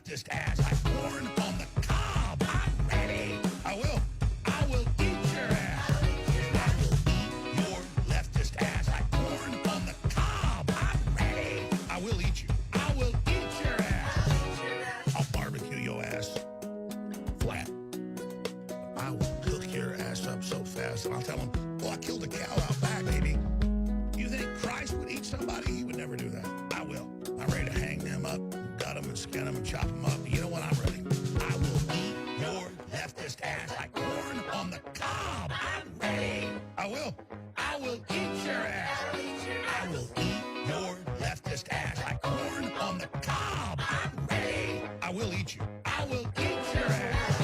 leftist ass like corn on the cob. I'm ready. I will eat your ass. I will eat your leftist ass like corn on the cob. I'm ready. I will eat you. I will eat your ass. I'll barbecue your ass flat. I will cook your ass up so fast, and I'll tell them, "Oh, I killed a cow out back, baby." You think Christ would eat somebody? He would never do that. I will. I'm ready to hang them up, gut them and skin them and chop them up. You know what? I'm ready. I will eat your leftist ass like corn on the cob. I'm ready. I will eat your ass. I will eat your leftist ass like corn on the cob. I'm ready. I will eat you. I will eat your ass.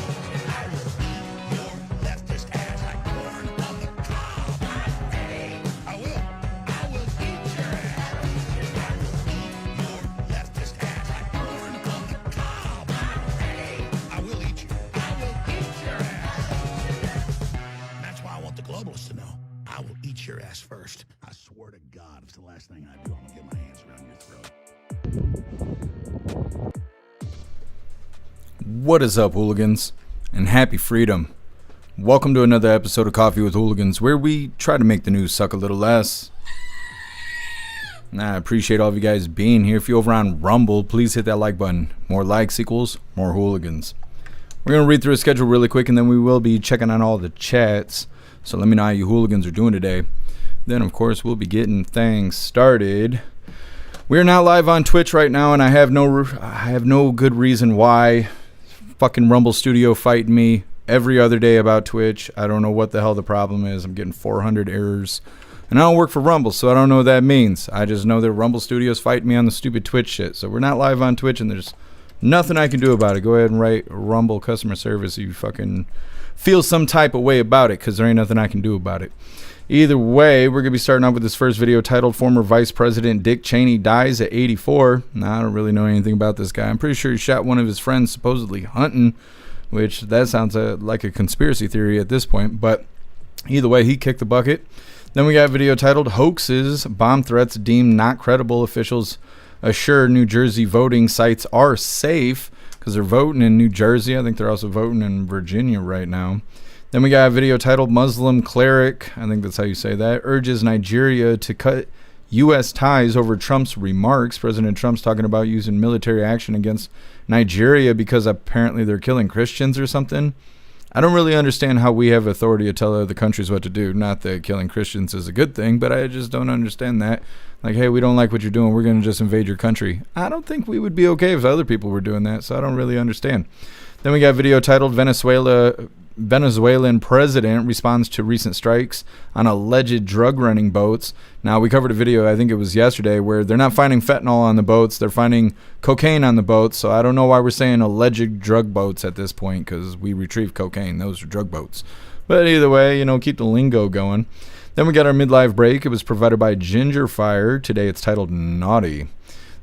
I will eat your leftist ass like corn on the cob. I'm ready. I will eat your ass. I will eat your leftist ass like corn on the cob. I'm ready. I will eat you. I will eat your ass. And that's why I want the globalists to know. I will eat your ass first. I swear to God, if it's the last thing I do, I'm gonna get my hands around your throat. What is up, hooligans, and happy freedom. Welcome to another episode of Coffee with Hooligans, where we try to make the news suck a little less. I appreciate all of you guys being here. If you're over on Rumble, please hit that like button. More likes equals more hooligans. We're going to read through a schedule really quick, and then we will be checking on all the chats. So let me know how you hooligans are doing today. Then, of course, we'll be getting things started. We're not live on Twitch right now, and I have no good reason why. Fucking Rumble Studio fighting me every other day about Twitch. I don't know what the hell the problem is. I'm getting 400 errors. And I don't work for Rumble, so I don't know what that means. I just know that Rumble Studios fighting me on the stupid Twitch shit. So we're not live on Twitch, and there's nothing I can do about it. Go ahead and write Rumble customer service if you fucking feel some type of way about it, because there ain't nothing I can do about it. Either way, we're going to be starting off with this first video titled Former Vice President Dick Cheney Dies at 84. Now, I don't really know anything about this guy. I'm pretty sure he shot one of his friends supposedly hunting, which that sounds like a conspiracy theory at this point. But either way, he kicked the bucket. Then we got a video titled Hoaxes, Bomb Threats Deemed Not Credible. Officials assure New Jersey voting sites are safe, because they're voting in New Jersey. I think they're also voting in Virginia right now. Then we got a video titled Muslim Cleric, I think that's how you say that, urges Nigeria to cut U.S. ties over Trump's remarks. President Trump's talking about using military action against Nigeria because apparently they're killing Christians or something. I don't really understand how we have authority to tell other countries what to do. Not that killing Christians is a good thing, but I just don't understand that. Like, hey, we don't like what you're doing. We're going to just invade your country. I don't think we would be okay if other people were doing that, so I don't really understand. Then we got a video titled Venezuelan president responds to recent strikes on alleged drug running boats. Now, we covered a video, I think it was yesterday, where they're not finding fentanyl on the boats. They're finding cocaine on the boats. So I don't know why we're saying alleged drug boats at this point, because we retrieved cocaine. Those are drug boats. But either way, keep the lingo going. Then we got our midlife break. It was provided by Ginger Fire. Today it's titled Naughty.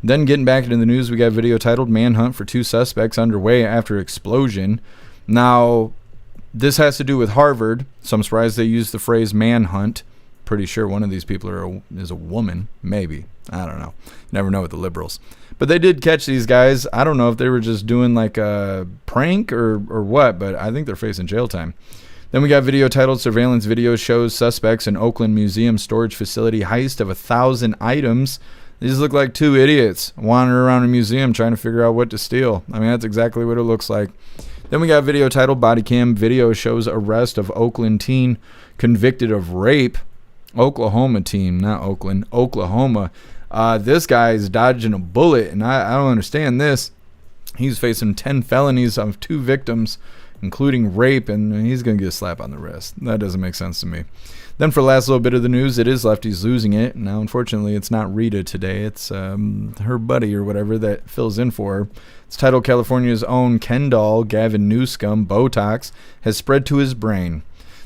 Then getting back into the news, we got a video titled Manhunt for 2 suspects underway after explosion. Now, this has to do with Harvard, so I'm surprised they used the phrase manhunt. Pretty sure one of these people is a woman, maybe. I don't know. Never know with the liberals. But they did catch these guys. I don't know if they were just doing like a prank or what, but I think they're facing jail time. Then we got a video titled Surveillance Video Shows Suspects in Oakland Museum Storage Facility Heist of 1,000 Items. These look like 2 idiots wandering around a museum trying to figure out what to steal. I mean, that's exactly what it looks like. Then we got a video titled Body Cam Video Shows Arrest of Oakland Teen Convicted of Rape. Oklahoma teen, not Oakland, Oklahoma. This guy is dodging a bullet, and I don't understand this. He's facing 10 felonies of 2 victims, including rape, and he's going to get a slap on the wrist. That doesn't make sense to me. Then for the last little bit of the news, it is Lefty's losing it. Now, unfortunately, it's not Rita today. It's her buddy or whatever that fills in for her. It's titled California's own Ken doll, Gavin Newscomb, Botox, has spread to his brain.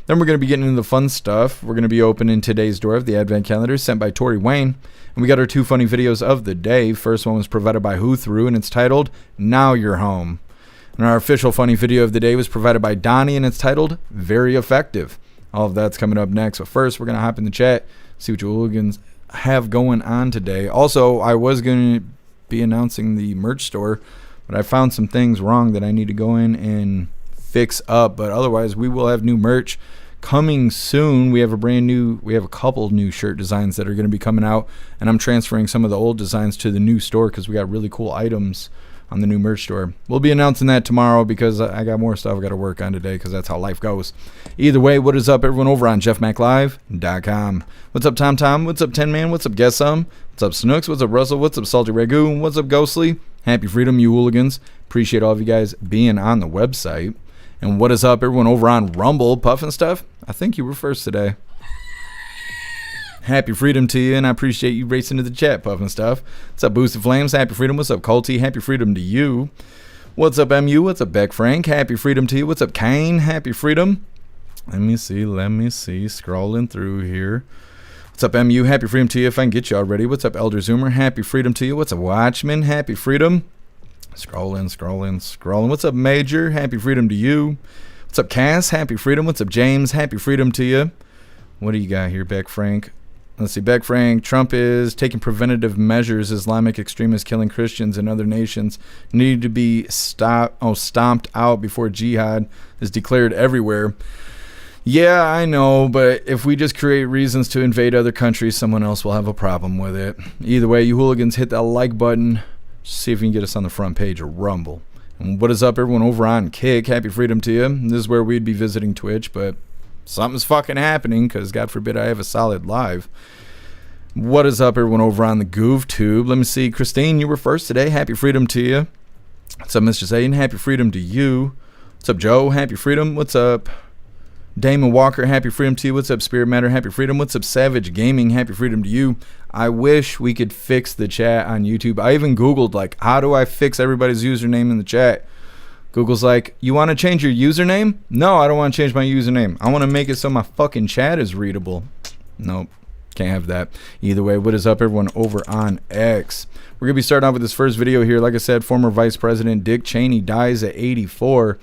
Then we're going to be getting into the fun stuff. We're going to be opening today's door of the Advent Calendar sent by Tori Wayne. And we got our 2 funny videos of the day. First one was provided by Who Through, and it's titled Now You're Home. And our official funny video of the day was provided by Donnie, and it's titled Very Effective. All of that's coming up next. But first, we're going to hop in the chat, see what you hooligans have going on today. Also, I was going to be announcing the merch store, But I found some things wrong that I need to go in and fix up. But otherwise, we will have new merch coming soon. We have a couple new shirt designs that are going to be coming out, and I'm transferring some of the old designs to the new store because we got really cool items on the new merch store. We'll be announcing that tomorrow because I got more stuff I got to work on today because that's how life goes. Either way, what is up, everyone, over on jeffmaclive.com. What's up, Tom? What's up, 10 Man? What's up, Guess Some? What's up, Snooks? What's up, Russell? What's up, Salty Ragoon? What's up, Ghostly? Happy Freedom, you hooligans. Appreciate all of you guys being on the website. And what is up, everyone, over on Rumble, Puffin Stuff? I think you were first today. Happy Freedom to you, and I appreciate you racing to the chat, Puffin Stuff. What's up, Boosted Flames? Happy Freedom. What's up, Colty? Happy Freedom to you. What's up, MU? What's up, Beck Frank? Happy Freedom to you. What's up, Kane? Happy Freedom. Let me see. Scrolling through here. What's up, MU? Happy Freedom to you if I can get you already. What's up, Elder Zoomer? Happy Freedom to you. What's up, Watchman? Happy Freedom. Scrolling. What's up, Major? Happy Freedom to you. What's up, Cass? Happy Freedom. What's up, James? Happy Freedom to you. What do you got here, Beck Frank? Let's see, Beck Frank. Trump is taking preventative measures. Islamic extremists killing Christians in other nations need to be stomped out before jihad is declared everywhere. Yeah, I know, but if we just create reasons to invade other countries, someone else will have a problem with it. Either way, you hooligans, hit that like button. See if you can get us on the front page of Rumble. And what is up, everyone, over on Kick? Happy Freedom to you. This is where we'd be visiting Twitch, but something's fucking happening because God forbid I have a solid live. What is up, everyone, over on the Goof Tube? Let me see. Christine, you were first today. Happy Freedom to you. What's up, Mr. Zayden? Happy Freedom to you. What's up, Joe? Happy Freedom. What's up, Damon Walker? Happy Freedom to you. What's up, Spirit Matter? Happy Freedom. What's up, Savage Gaming? Happy Freedom to you. I wish we could fix the chat on YouTube. I even Googled, like, how do I fix everybody's username in the chat? Google's like, you want to change your username? No, I don't want to change my username. I want to make it so my fucking chat is readable. Nope, can't have that. Either way, what is up, everyone, over on X? We're going to be starting off with this first video here. Like I said, former Vice President Dick Cheney dies at 84.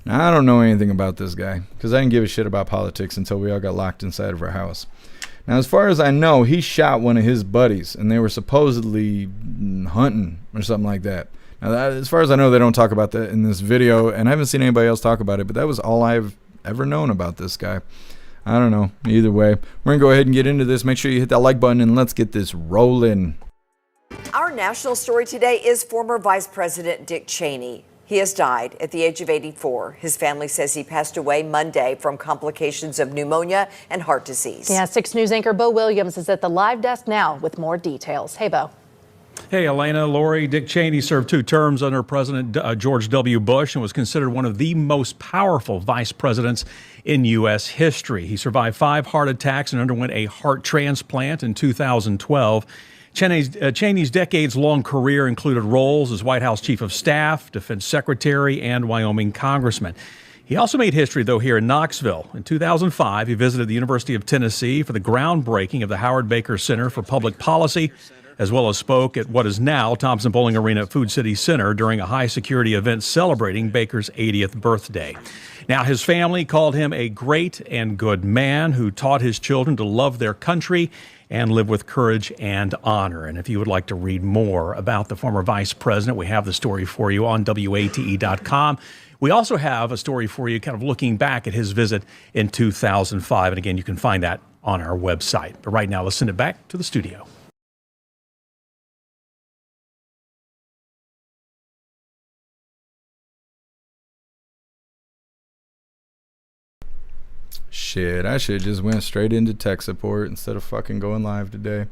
Now, I don't know anything about this guy because I didn't give a shit about politics until we all got locked inside of our house. Now, as far as I know, he shot one of his buddies, and they were supposedly hunting or something like that. Now, as far as I know, they don't talk about that in this video, and I haven't seen anybody else talk about it, but that was all I've ever known about this guy. I don't know. Either way, we're going to go ahead and get into this. Make sure you hit that like button, and let's get this rolling. Our national story today is former Vice President Dick Cheney. He has died at the age of 84. His family says he passed away Monday from complications of pneumonia and heart disease. Yeah, 6 News anchor Bo Williams is at the live desk now with more details. Hey, Bo. Hey, Elena, Lori. Dick Cheney served 2 terms under President George W. Bush and was considered one of the most powerful vice presidents in U.S. history. He survived 5 heart attacks and underwent a heart transplant in 2012. Cheney's decades-long career included roles as White House Chief of Staff, Defense Secretary, and Wyoming Congressman. He also made history, though, here in Knoxville. In 2005, he visited the University of Tennessee for the groundbreaking of the Howard Baker Center for Public Policy, as well as spoke at what is now Thompson Bowling Arena at Food City Center during a high-security event celebrating Baker's 80th birthday. Now, his family called him a great and good man who taught his children to love their country and live with courage and honor. And if you would like to read more about the former vice president, we have the story for you on WATE.com. We also have a story for you kind of looking back at his visit in 2005. And again, you can find that on our website. But right now, let's send it back to the studio. Shit, I should have just went straight into tech support instead of fucking going live today.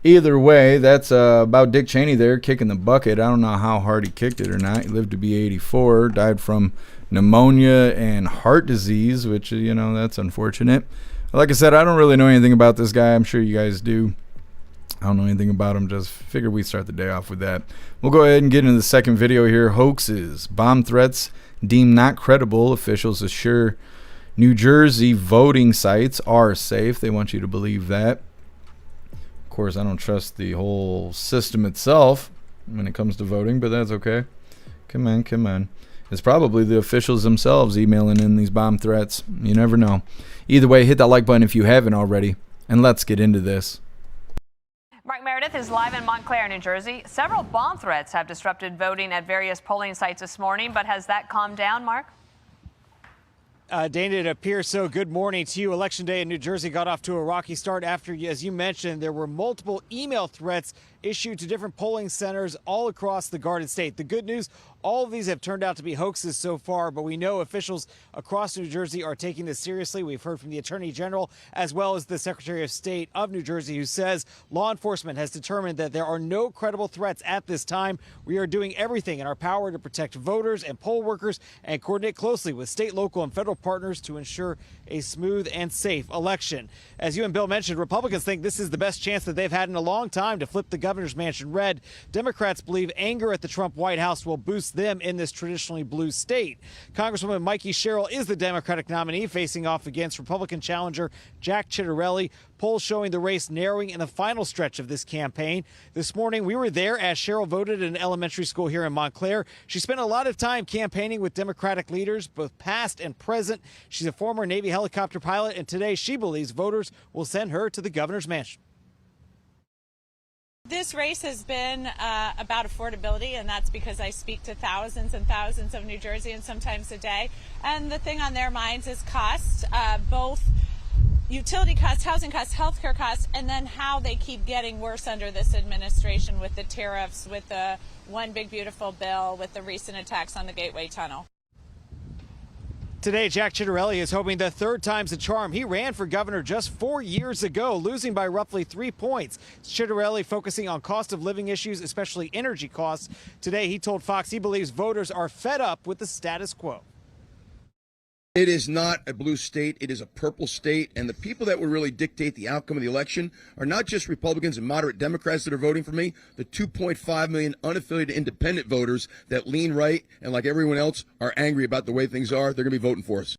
Either way, that's about Dick Cheney there kicking the bucket. I don't know how hard he kicked it or not. He lived to be 84, died from pneumonia and heart disease, which, you know, that's unfortunate. Like I said, I don't really know anything about this guy. I'm sure you guys do. I don't know anything about him. Just figured we'd start the day off with that. We'll go ahead and get into the second video here. Hoaxes. Bomb threats deemed not credible. Officials assure New Jersey voting sites are safe. They want you to believe that. Of course, I don't trust the whole system itself when it comes to voting, but that's okay. Come on. It's probably the officials themselves emailing in these bomb threats. You never know. Either way, hit that like button if you haven't already, and let's get into this. Mark Meredith is live in Montclair, New Jersey. Several bomb threats have disrupted voting at various polling sites this morning, but has that calmed down, Mark? Dana, it appears so. Good morning to you. Election day in New Jersey got off to a rocky start after, as you mentioned, there were multiple email threats issued to different polling centers all across the Garden State. The good news, all of these have turned out to be hoaxes so far, but we know officials across New Jersey are taking this seriously. We've heard from the Attorney General as well as the Secretary of State of New Jersey, who says law enforcement has determined that there are no credible threats at this time. We are doing everything in our power to protect voters and poll workers and coordinate closely with state, local, and federal partners to ensure a smooth and safe election. As you and Bill mentioned, Republicans think this is the best chance that they've had in a long time to flip the governor's mansion red. Democrats believe anger at the Trump White House will boost them in this traditionally blue state. Congresswoman Mikey Sherrill is the Democratic nominee, facing off against Republican challenger Jack Ciattarelli. Polls showing the race narrowing in the final stretch of this campaign. This morning, we were there as Sherrill voted in an elementary school here in Montclair. She spent a lot of time campaigning with Democratic leaders, both past and present. She's a former Navy helicopter pilot, and today she believes voters will send her to the governor's mansion. This race has been about affordability, and that's because I speak to thousands and thousands of New Jerseyans sometimes a day. And the thing on their minds is cost, both utility costs, housing costs, healthcare costs, and then how they keep getting worse under this administration with the tariffs, with the one big beautiful bill, with the recent attacks on the Gateway Tunnel. Today, Jack Ciattarelli is hoping the third time's a charm. He ran for governor just 4 years ago, losing by roughly 3 points. Ciattarelli focusing on cost of living issues, especially energy costs. Today, he told Fox he believes voters are fed up with the status quo. It is not a blue state. It is a purple state. And the people that will really dictate the outcome of the election are not just Republicans and moderate Democrats that are voting for me, the 2.5 million unaffiliated independent voters that lean right and, like everyone else, are angry about the way things are. They're going to be voting for us.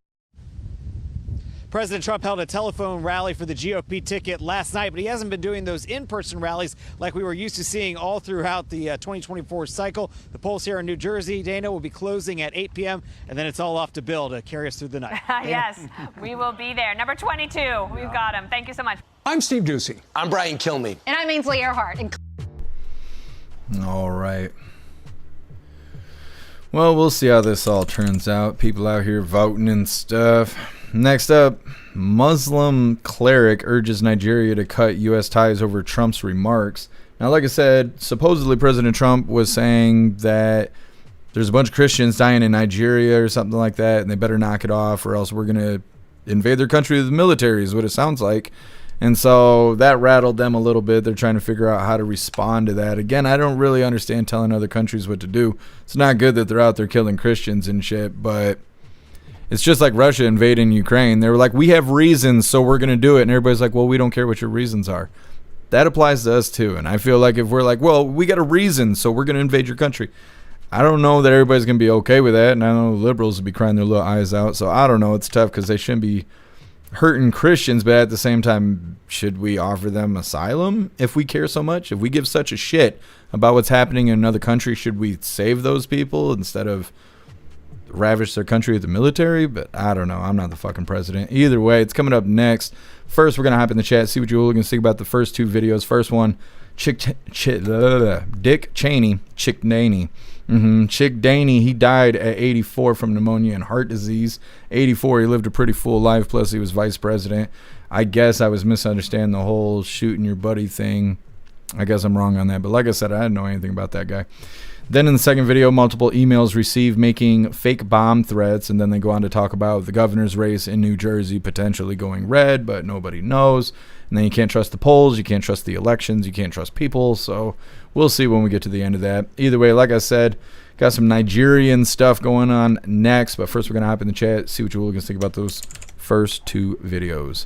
President Trump held a telephone rally for the GOP ticket last night, but he hasn't been doing those in-person rallies like we were used to seeing all throughout the 2024 cycle. The polls here in New Jersey, Dana, will be closing at 8 p.m., and then it's all off to Bill to carry us through the night. Yes, we will be there. Number 22, we've got him. Thank you so much. I'm Steve Ducey. I'm Brian Kilmeade. And I'm Ainsley Earhart. All right. Well, we'll see how this all turns out. People out here voting and stuff. Next up, Muslim cleric urges Nigeria to cut U.S. ties over Trump's remarks. Now, like I said, supposedly President Trump was saying that there's a bunch of Christians dying in Nigeria or something like that, and they better knock it off or else we're going to invade their country with the military is what it sounds like. And so that rattled them a little bit. They're trying to figure out how to respond to that. Again, I don't really understand telling other countries what to do. It's not good that they're out there killing Christians and shit, but it's just like Russia invading Ukraine. They were like, we have reasons, so we're going to do it. And everybody's like, well, we don't care what your reasons are. That applies to us too. And I feel like if we're like, well, we got a reason, so we're going to invade your country. I don't know that everybody's going to be okay with that. And I know liberals will be crying their little eyes out. So I don't know. It's tough because they shouldn't be hurting Christians, but at the same time, should we offer them asylum if we care so much? If we give such a shit about what's happening in another country, should we save those people instead of ravish their country with the military? But I don't know. I'm not the fucking president. Either way, it's coming up next. First, we're going to hop in the chat, see what you hooligans think about the first two videos. First one, Dick Cheney, Chick Daney. Chick Daney, he died at 84 from pneumonia and heart disease. 84, he lived a pretty full life, plus he was vice president. I guess I was misunderstanding the whole shooting your buddy thing. I guess I'm wrong on that, but like I said, I didn't know anything about that guy. Then in the second video, multiple emails received making fake bomb threats, and then they go on to talk about the governor's race in New Jersey potentially going red, but nobody knows. And then you can't trust the polls, you can't trust the elections, you can't trust people, so we'll see when we get to the end of that. Either way, like I said, got some Nigerian stuff going on next, but first we're going to hop in the chat, see what you hooligans think about those first two videos.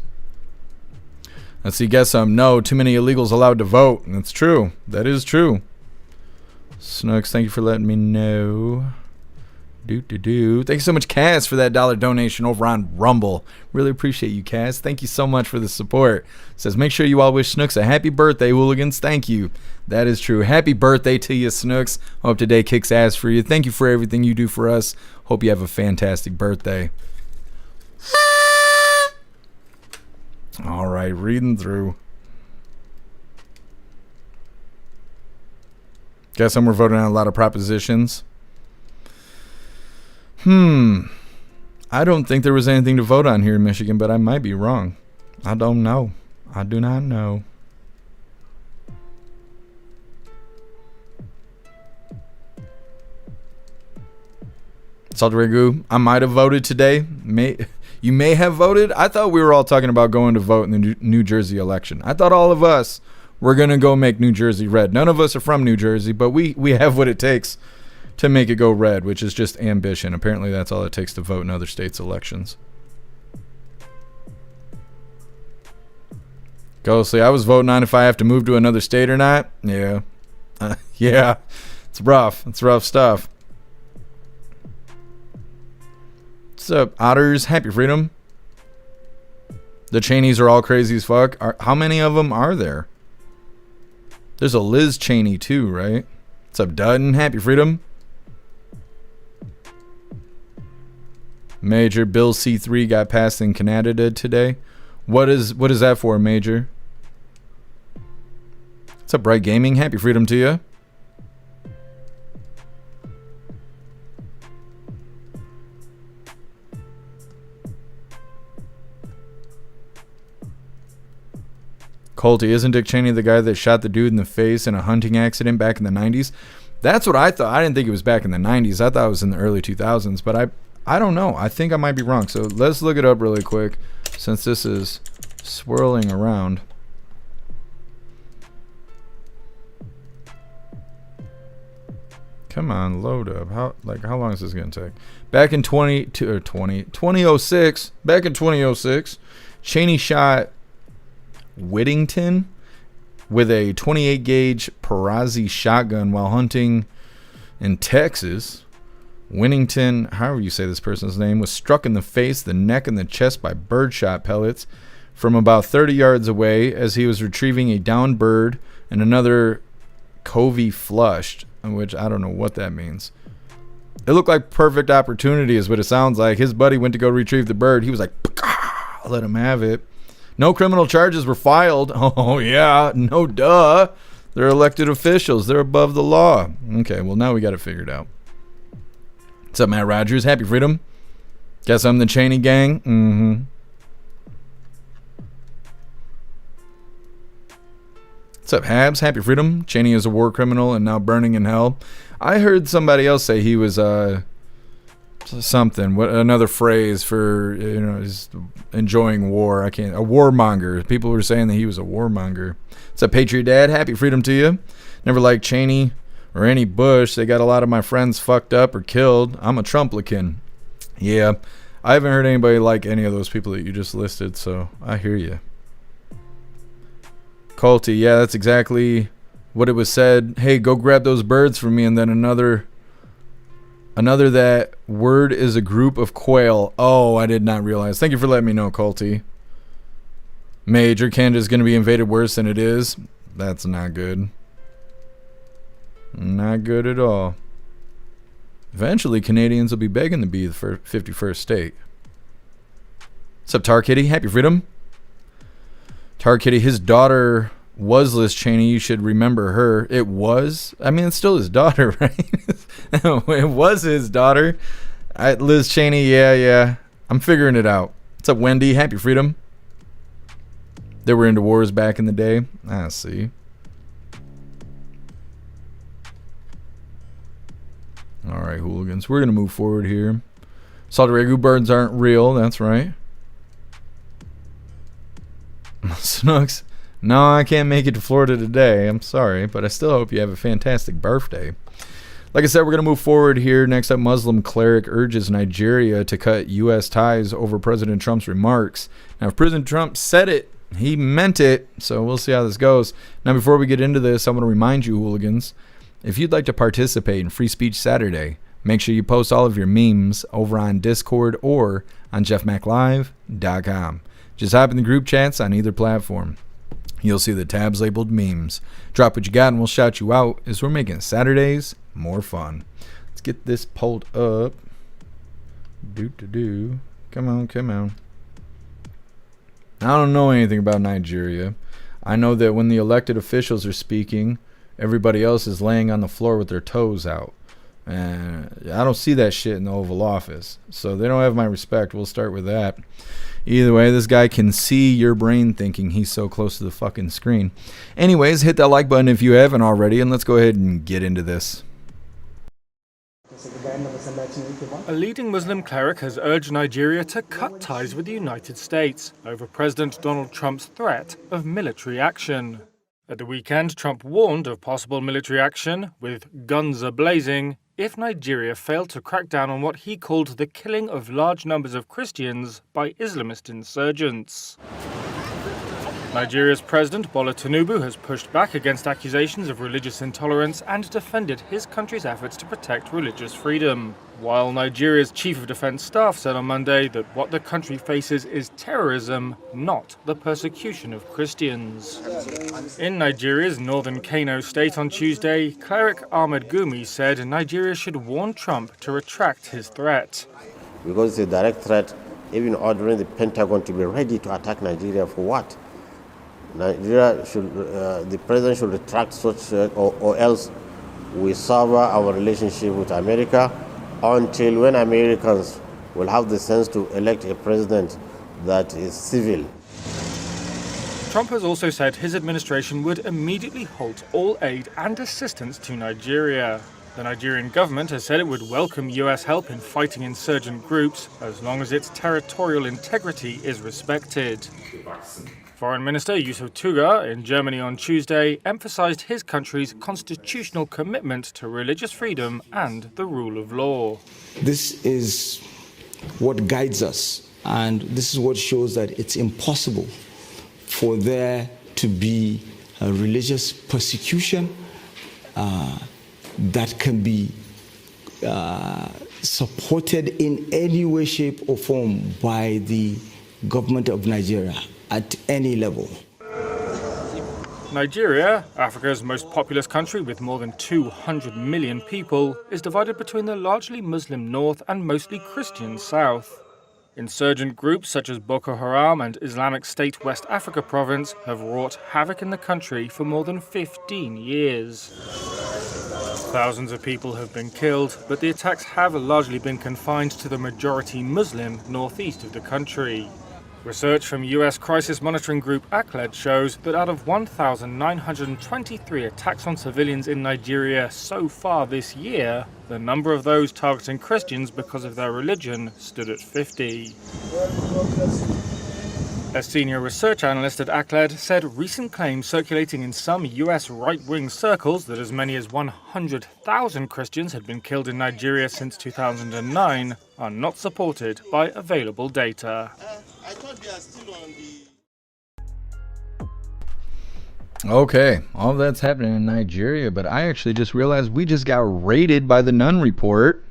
Let's see, guess some. No, too many illegals allowed to vote. That's true. That is true. Snooks, thank you for letting me know. Thank you so much, Cass, for that $1 donation over on Rumble. Really appreciate you, Cass. Thank you so much for the support. Says, make sure you all wish Snooks a happy birthday, hooligans. Thank you. That is true. Happy birthday to you, Snooks. Hope today kicks ass for you. Thank you for everything you do for us. Hope you have a fantastic birthday. All right, reading through. Guess we're voting on a lot of propositions. I don't think there was anything to vote on here in Michigan, but I might be wrong. I don't know. I do not know. Salt Ragu, I might have voted today. You may have voted. I thought we were all talking about going to vote in the New Jersey election. I thought all of us were going to go make New Jersey red. None of us are from New Jersey, but we have what it takes to make it go red, which is just ambition. Apparently that's all it takes to vote in other states' elections. Ghostly, I was voting on if I have to move to another state or not. Yeah. Yeah. It's rough. It's rough stuff. What's up, Otters? Happy Freedom. The Cheneys are all crazy as fuck. How many of them are there? There's a Liz Cheney too, right? What's up, Dutton? Happy Freedom. Major, Bill C3 got passed in Canada today. What is that for, Major? What's up, Bright Gaming? Happy Freedom to you. Colty, isn't Dick Cheney the guy that shot the dude in the face in a hunting accident back in the 90s? That's what I thought. I didn't think it was back in the 90s. I thought it was in the early 2000s, but I don't know. I think I might be wrong. So let's look it up really quick since this is swirling around. Come on, load up. How long is this going to take? Back in 2006, back in 2006, Cheney shot Whittington with a 28 gauge Perazzi shotgun while hunting in Texas. Whittington, however you say this person's name, was struck in the face, the neck, and the chest by birdshot pellets from about 30 yards away as he was retrieving a downed bird and another covey flushed, which I don't know what that means. It looked like perfect opportunity is what it sounds like. His buddy went to go retrieve the bird. He was like, let him have it. No criminal charges were filed. Oh, yeah. No, duh. They're elected officials. They're above the law. Okay, well, now we got it figured out. What's up, Matt Rogers? Happy Freedom. Guess I'm the Cheney gang? Mm-hmm. What's up, Habs? Happy Freedom. Cheney is a war criminal and now burning in hell. I heard somebody else say he was something. What another phrase for, is enjoying war. A warmonger. People were saying that he was a warmonger. What's up, Patriot Dad? Happy Freedom to you. Never liked Cheney or any Bush. They got a lot of my friends fucked up or killed. I'm a Trumplican. Yeah, I haven't heard anybody like any of those people that you just listed, so I hear you. Colty, yeah, that's exactly what it was said. Hey, go grab those birds for me. And then another that word is a group of quail. Oh, I did not realize. Thank you for letting me know, Colty. Major, Canada's going to be invaded worse than it is. That's not good. Not good at all. Eventually, Canadians will be begging to be the 51st state. What's up, Tar Kitty? Happy Freedom. Tar Kitty, his daughter was Liz Cheney. You should remember her. It was? I mean, it's still his daughter, right? It was his daughter. Liz Cheney, yeah. I'm figuring it out. What's up, Wendy? Happy Freedom. They were into wars back in the day. I see. All right, hooligans. We're going to move forward here. Saldaregu birds aren't real. That's right. Snooks. No, I can't make it to Florida today. I'm sorry, but I still hope you have a fantastic birthday. Like I said, we're going to move forward here. Next up, Muslim cleric urges Nigeria to cut U.S. ties over President Trump's remarks. Now, if President Trump said it, he meant it, so we'll see how this goes. Now, before we get into this, I want to remind you, hooligans, if you'd like to participate in Free Speech Saturday, make sure you post all of your memes over on Discord or on jeffmaclive.com. Just hop in the group chats on either platform. You'll see the tabs labeled memes. Drop what you got and we'll shout you out as we're making Saturdays more fun. Let's get this pulled up. Come on. I don't know anything about Nigeria. I know that when the elected officials are speaking, everybody else is laying on the floor with their toes out. And I don't see that shit in the Oval Office. So they don't have my respect. We'll start with that. Either way, this guy can see your brain thinking. He's so close to the fucking screen. Anyways, hit that like button if you haven't already, and let's go ahead and get into this. A leading Muslim cleric has urged Nigeria to cut ties with the United States over President Donald Trump's threat of military action. At the weekend, Trump warned of possible military action, with guns a-blazing, if Nigeria failed to crack down on what he called the killing of large numbers of Christians by Islamist insurgents. Nigeria's President Bola Tinubu has pushed back against accusations of religious intolerance and defended his country's efforts to protect religious freedom. While Nigeria's Chief of Defense Staff said on Monday that what the country faces is terrorism, not the persecution of Christians. In Nigeria's northern Kano state on Tuesday, cleric Ahmed Gumi said Nigeria should warn Trump to retract his threat. Because it's a direct threat, even ordering the Pentagon to be ready to attack Nigeria for what? Nigeria should, the president should retract such, or else we sever our relationship with America until when Americans will have the sense to elect a president that is civil. Trump has also said his administration would immediately halt all aid and assistance to Nigeria. The Nigerian government has said it would welcome US help in fighting insurgent groups as long as its territorial integrity is respected. Foreign Minister Yusuf Tuga in Germany on Tuesday emphasized his country's constitutional commitment to religious freedom and the rule of law. This is what guides us, and this is what shows that it's impossible for there to be a religious persecution that can be supported in any way, shape, or form by the government of Nigeria at any level. Nigeria, Africa's most populous country with more than 200 million people, is divided between the largely Muslim north and mostly Christian south. Insurgent groups such as Boko Haram and Islamic State West Africa Province have wrought havoc in the country for more than 15 years. Thousands of people have been killed, but the attacks have largely been confined to the majority Muslim northeast of the country. Research from US crisis monitoring group ACLED shows that out of 1,923 attacks on civilians in Nigeria so far this year, the number of those targeting Christians because of their religion stood at 50. A senior research analyst at ACLED said recent claims circulating in some US right-wing circles that as many as 100,000 Christians had been killed in Nigeria since 2009 are not supported by available data. I thought they are still on the... Okay, all that's happening in Nigeria, but I actually just realized we just got raided by the Nun Report.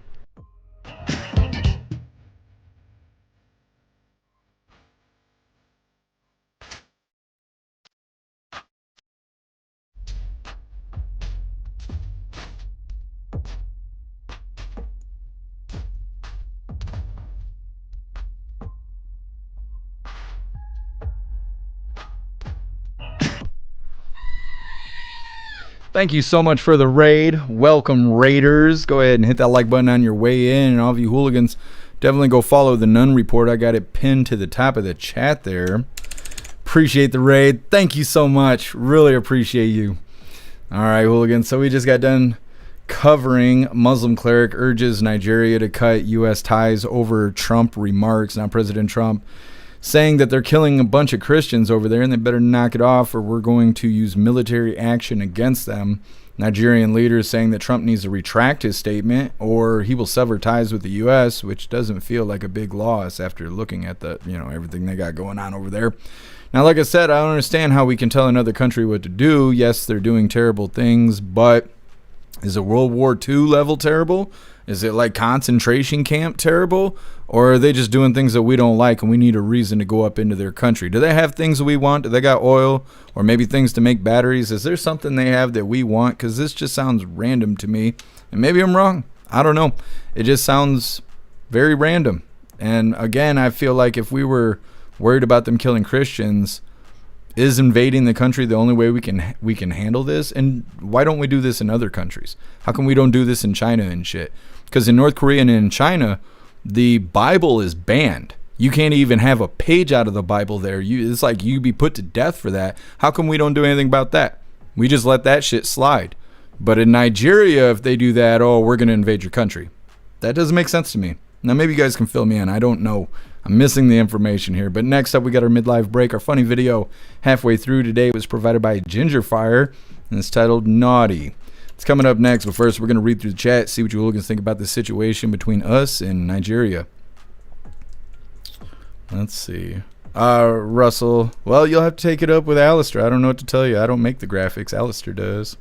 Thank you so much for the raid. Welcome, raiders. Go ahead and hit that like button on your way in. And all of you hooligans, definitely go follow the Nun Report. I got it pinned to the top of the chat there. Appreciate the raid. Thank you so much. Really appreciate you. All right, hooligans. So we just got done covering Muslim cleric urges Nigeria to cut U.S. ties over Trump remarks. Now, President Trump saying that they're killing a bunch of Christians over there and they better knock it off or we're going to use military action against them. Nigerian leaders saying that Trump needs to retract his statement or he will sever ties with the U.S., which doesn't feel like a big loss after looking at the, everything they got going on over there. Now, like I said, I don't understand how we can tell another country what to do. Yes, they're doing terrible things, but is it World War II level terrible? Is it like concentration camp terrible? Or are they just doing things that we don't like and we need a reason to go up into their country? Do they have things that we want? Do they got oil or maybe things to make batteries? Is there something they have that we want? Because this just sounds random to me. And maybe I'm wrong. I don't know. It just sounds very random. And again, I feel like if we were worried about them killing Christians, Is invading the country the only way we can handle this? And why don't we do this in other countries? How come we don't do this in China and shit? Because in North Korea and in China, the Bible is banned. You can't even have a page out of the Bible there. It's like you'd be put to death for that. How come we don't do anything about that? We just let that shit slide. But in Nigeria, if they do that, oh, we're going to invade your country. That doesn't make sense to me. Now, maybe you guys can fill me in. I don't know. I'm missing the information here. But next up, we got our midlife break. Our funny video halfway through today was provided by Ginger Fire, and it's titled Naughty. It's coming up next, but first we're going to read through the chat, see what you hooligans think about the situation between us and Nigeria. Let's see. Russell, well, you'll have to take it up with Alistair. I don't know what to tell you. I don't make the graphics. Alistair does.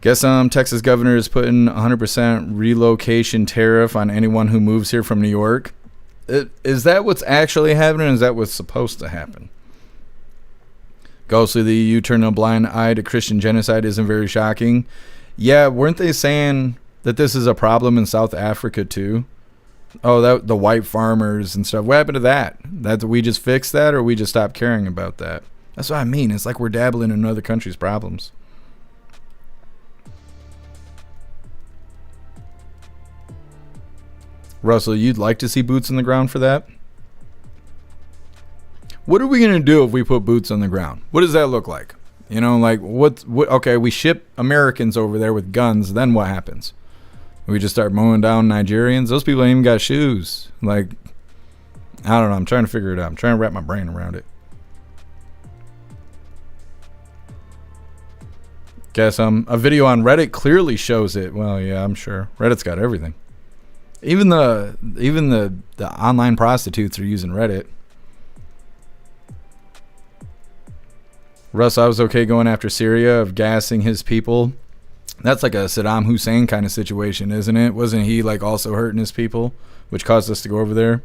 Guess Texas governor is putting 100% relocation tariff on anyone who moves here from New York. Is that what's actually happening, or is that what's supposed to happen? Ghostly, the EU turning a blind eye to Christian genocide isn't very shocking. Yeah, weren't they saying that this is a problem in South Africa too? Oh, that the white farmers and stuff. What happened to that? That we just fixed that, or we just stopped caring about that? That's what I mean. It's like we're dabbling in other countries' problems. Russell, you'd like to see boots on the ground for that? What are we going to do if we put boots on the ground? What does that look like? You know, like, what, okay, we ship Americans over there with guns, then what happens? We just start mowing down Nigerians? Those people ain't even got shoes. Like, I don't know. I'm trying to figure it out. I'm trying to wrap my brain around it. Guess a video on Reddit clearly shows it. Well, yeah, I'm sure. Reddit's got everything. Even the online prostitutes are using Reddit. Russ, I was okay going after Syria of gassing his people. That's like a Saddam Hussein kind of situation, isn't it? Wasn't he like also hurting his people, which caused us to go over there?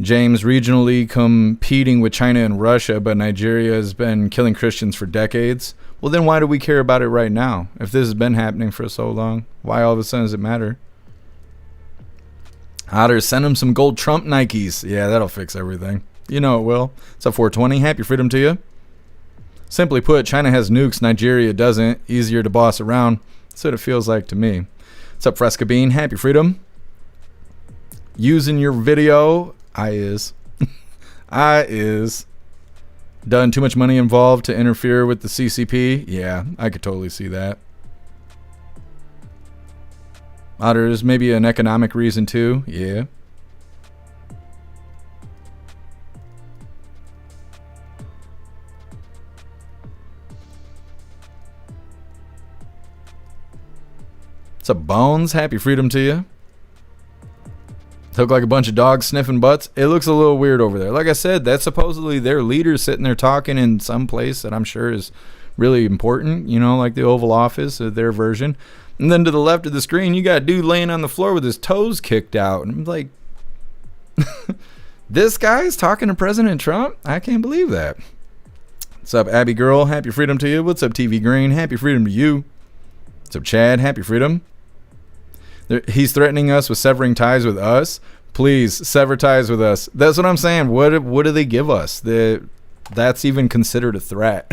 James, regionally competing with China and Russia, but Nigeria has been killing Christians for decades. Well, then why do we care about it right now? If this has been happening for so long, why all of a sudden does it matter? Otter, send him some gold Trump Nikes. Yeah, that'll fix everything. You know it will. It's a 420. Happy freedom to you. Simply put, China has nukes, Nigeria doesn't. Easier to boss around. That's what it feels like to me. What's up, Fresca Bean? Happy freedom. Using your video. I is. Done too much money involved to interfere with the CCP? Yeah, I could totally see that. Otters, maybe an economic reason too? Yeah. What's up, Bones? Happy freedom to you. Look like a bunch of dogs sniffing butts. It looks a little weird over there. Like I said, that's supposedly their leader sitting there talking in some place that I'm sure is really important, you know, like the Oval Office, their version. And then to the left of the screen, you got a dude laying on the floor with his toes kicked out. And I'm like, this guy's talking to President Trump? I can't believe that. What's up, Abby Girl? Happy freedom to you. What's up, TV Green? Happy freedom to you. What's up, Chad? Happy freedom. He's threatening us with severing ties with us. Please sever ties with us. That's what I'm saying. What do they give us? That's even considered a threat.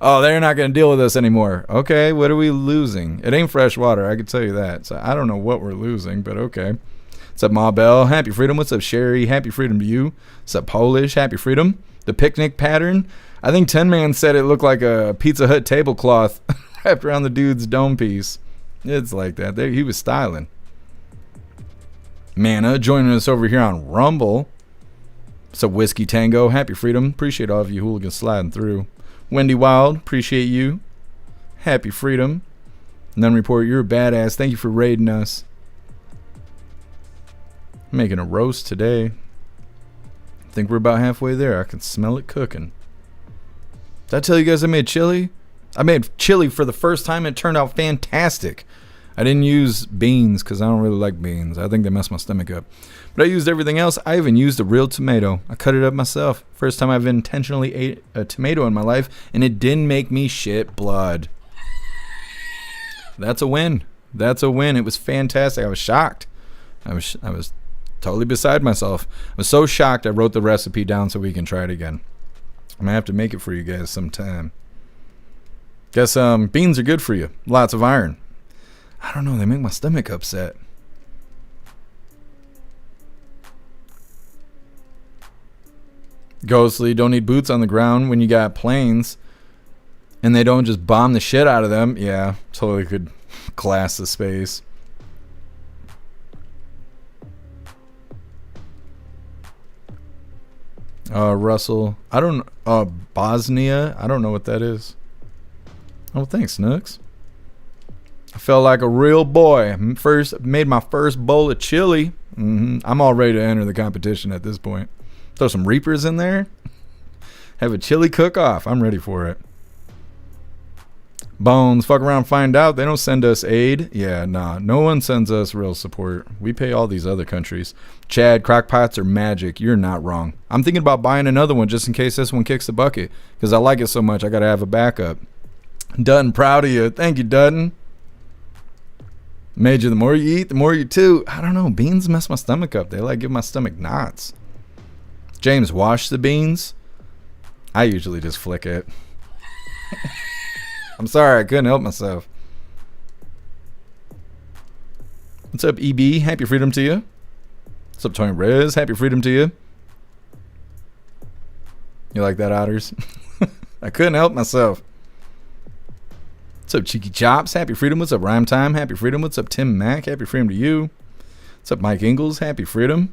Oh, they're not going to deal with us anymore. Okay, what are we losing? It ain't fresh water, I can tell you that. So I don't know what we're losing, but okay. What's up, Ma Bell? Happy freedom. What's up, Sherry? Happy freedom to you. What's up, Polish? Happy freedom. The picnic pattern. I think 10 Man said it looked like a Pizza Hut tablecloth wrapped around the dude's dome piece. It's like that. He was styling. Mana joining us over here on Rumble. What's up, Whiskey Tango? Happy freedom. Appreciate all of you hooligans sliding through. Wendy Wild, appreciate you. Happy freedom. None Report, you're a badass. Thank you for raiding us. I'm making a roast today. I think we're about halfway there. I can smell it cooking. Did I tell you guys I made chili? I made chili for the first time and it turned out fantastic. I didn't use beans because I don't really like beans. I think they mess my stomach up. But I used everything else. I even used a real tomato. I cut it up myself. First time I've intentionally ate a tomato in my life, and it didn't make me shit blood. That's a win. That's a win. It was fantastic. I was shocked. I was Totally beside myself. I was so shocked I wrote the recipe down so we can try it again. I'm gonna have to make it for you guys sometime. Guess beans are good for you. Lots of iron. I don't know, they make my stomach upset. Ghostly, don't need boots on the ground when you got planes. And they don't just bomb the shit out of them. Yeah, totally could glass the space. Russell, I don't, Bosnia, I don't know what that is. Oh, thanks, Snooks. I felt like a real boy. Made my first bowl of chili. I'm all ready to enter the competition at this point. Throw some Reapers in there. Have a chili cook-off. I'm ready for it. Bones, fuck around, find out. They don't send us aid. Yeah, nah. No one sends us real support. We pay all these other countries. Chad, crockpots are magic. You're not wrong. I'm thinking about buying another one just in case this one kicks the bucket. Because I like it so much, I got to have a backup. Dutton, proud of you. Thank you, Dutton. Major, the more you eat, the more you chew. I don't know. Beans mess my stomach up. They like give my stomach knots. James, wash the beans. I usually just flick it. I'm sorry, I couldn't help myself. What's up, EB? Happy freedom to you. What's up, Tony Rez? Happy freedom to you. You like that, Otters? I couldn't help myself. What's up, Cheeky Chops? Happy freedom. What's up, Rhyme Time? Happy freedom. What's up, Tim Mack? Happy freedom to you. What's up, Mike Ingalls? Happy freedom.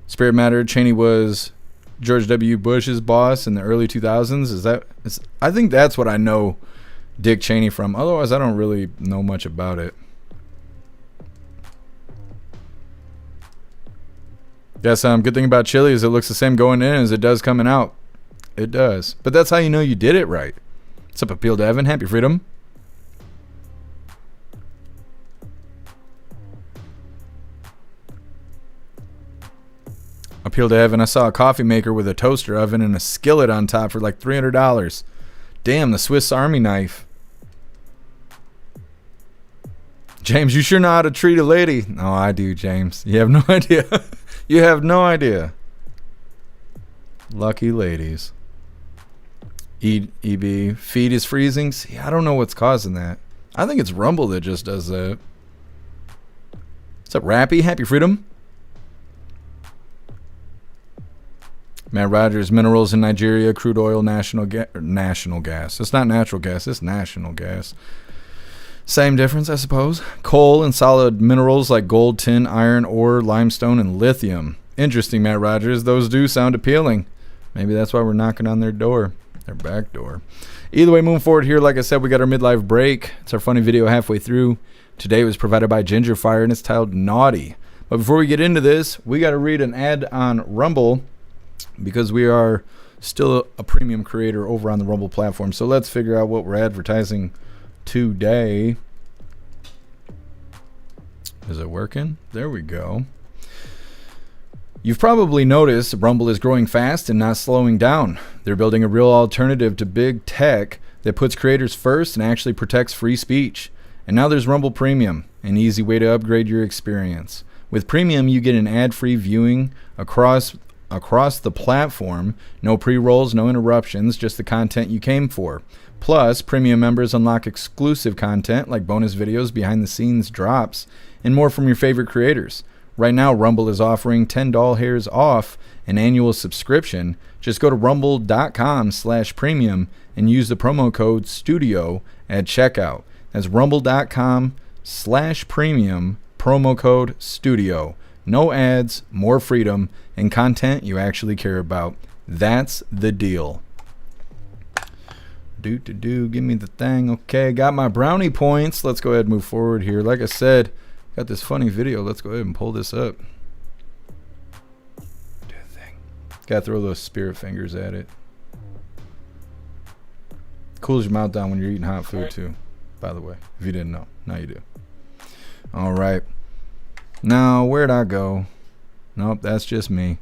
Spirit Matter, Cheney was George W. Bush's boss in the early 2000s. I think that's what I know Dick Cheney from. Otherwise, I don't really know much about it. Guess good thing about chili is it looks the same going in as it does coming out. It does. But that's how you know you did it right. What's up, Appeal to Evan? Happy freedom. Appeal to Evan. I saw a coffee maker with a toaster oven and a skillet on top for like $300. Damn, the Swiss Army knife. James, you sure know how to treat a lady. No, I do, James. You have no idea. You have no idea. Lucky ladies. EB. Feed is freezing. See, I don't know what's causing that. I think it's Rumble that just does that. What's up, Rappy? Happy freedom. Matt Rogers, minerals in Nigeria, crude oil, national gas. It's not natural gas, it's national gas. Same difference, I suppose. Coal and solid minerals like gold, tin, iron, ore, limestone, and lithium. Interesting, Matt Rogers. Those do sound appealing. Maybe that's why we're knocking on their door, their back door. Either way, moving forward here, like I said, we got our midlife break. It's our funny video halfway through. Today was provided by Ginger Fire, and it's titled Naughty. But before we get into this, we got to read an ad on Rumble, because we are still a premium creator over on the Rumble platform. So let's figure out what we're advertising today. Is it working? There we go. You've probably noticed Rumble is growing fast and not slowing down. They're building a real alternative to big tech that puts creators first and actually protects free speech. And now there's Rumble Premium, an easy way to upgrade your experience. With Premium, you get an ad-free viewing across the platform, no pre-rolls, no interruptions, just the content you came for. Plus, Premium members unlock exclusive content like bonus videos, behind-the-scenes drops, and more from your favorite creators. Right now, Rumble is offering $10 hairs off an annual subscription. Just go to rumble.com/premium and use the promo code STUDIO at checkout. That's rumble.com/premium, promo code STUDIO. No ads, more freedom, and content you actually care about. That's the deal. Give me the thing. Okay, got my brownie points. Let's go ahead and move forward here. Like I said, got this funny video. Let's go ahead and pull this up. Do the thing. Gotta throw those spirit fingers at it. Cools your mouth down when you're eating hot food too, by the way, if you didn't know. Now you do. All right. Now, where'd I go? Nope, that's just me.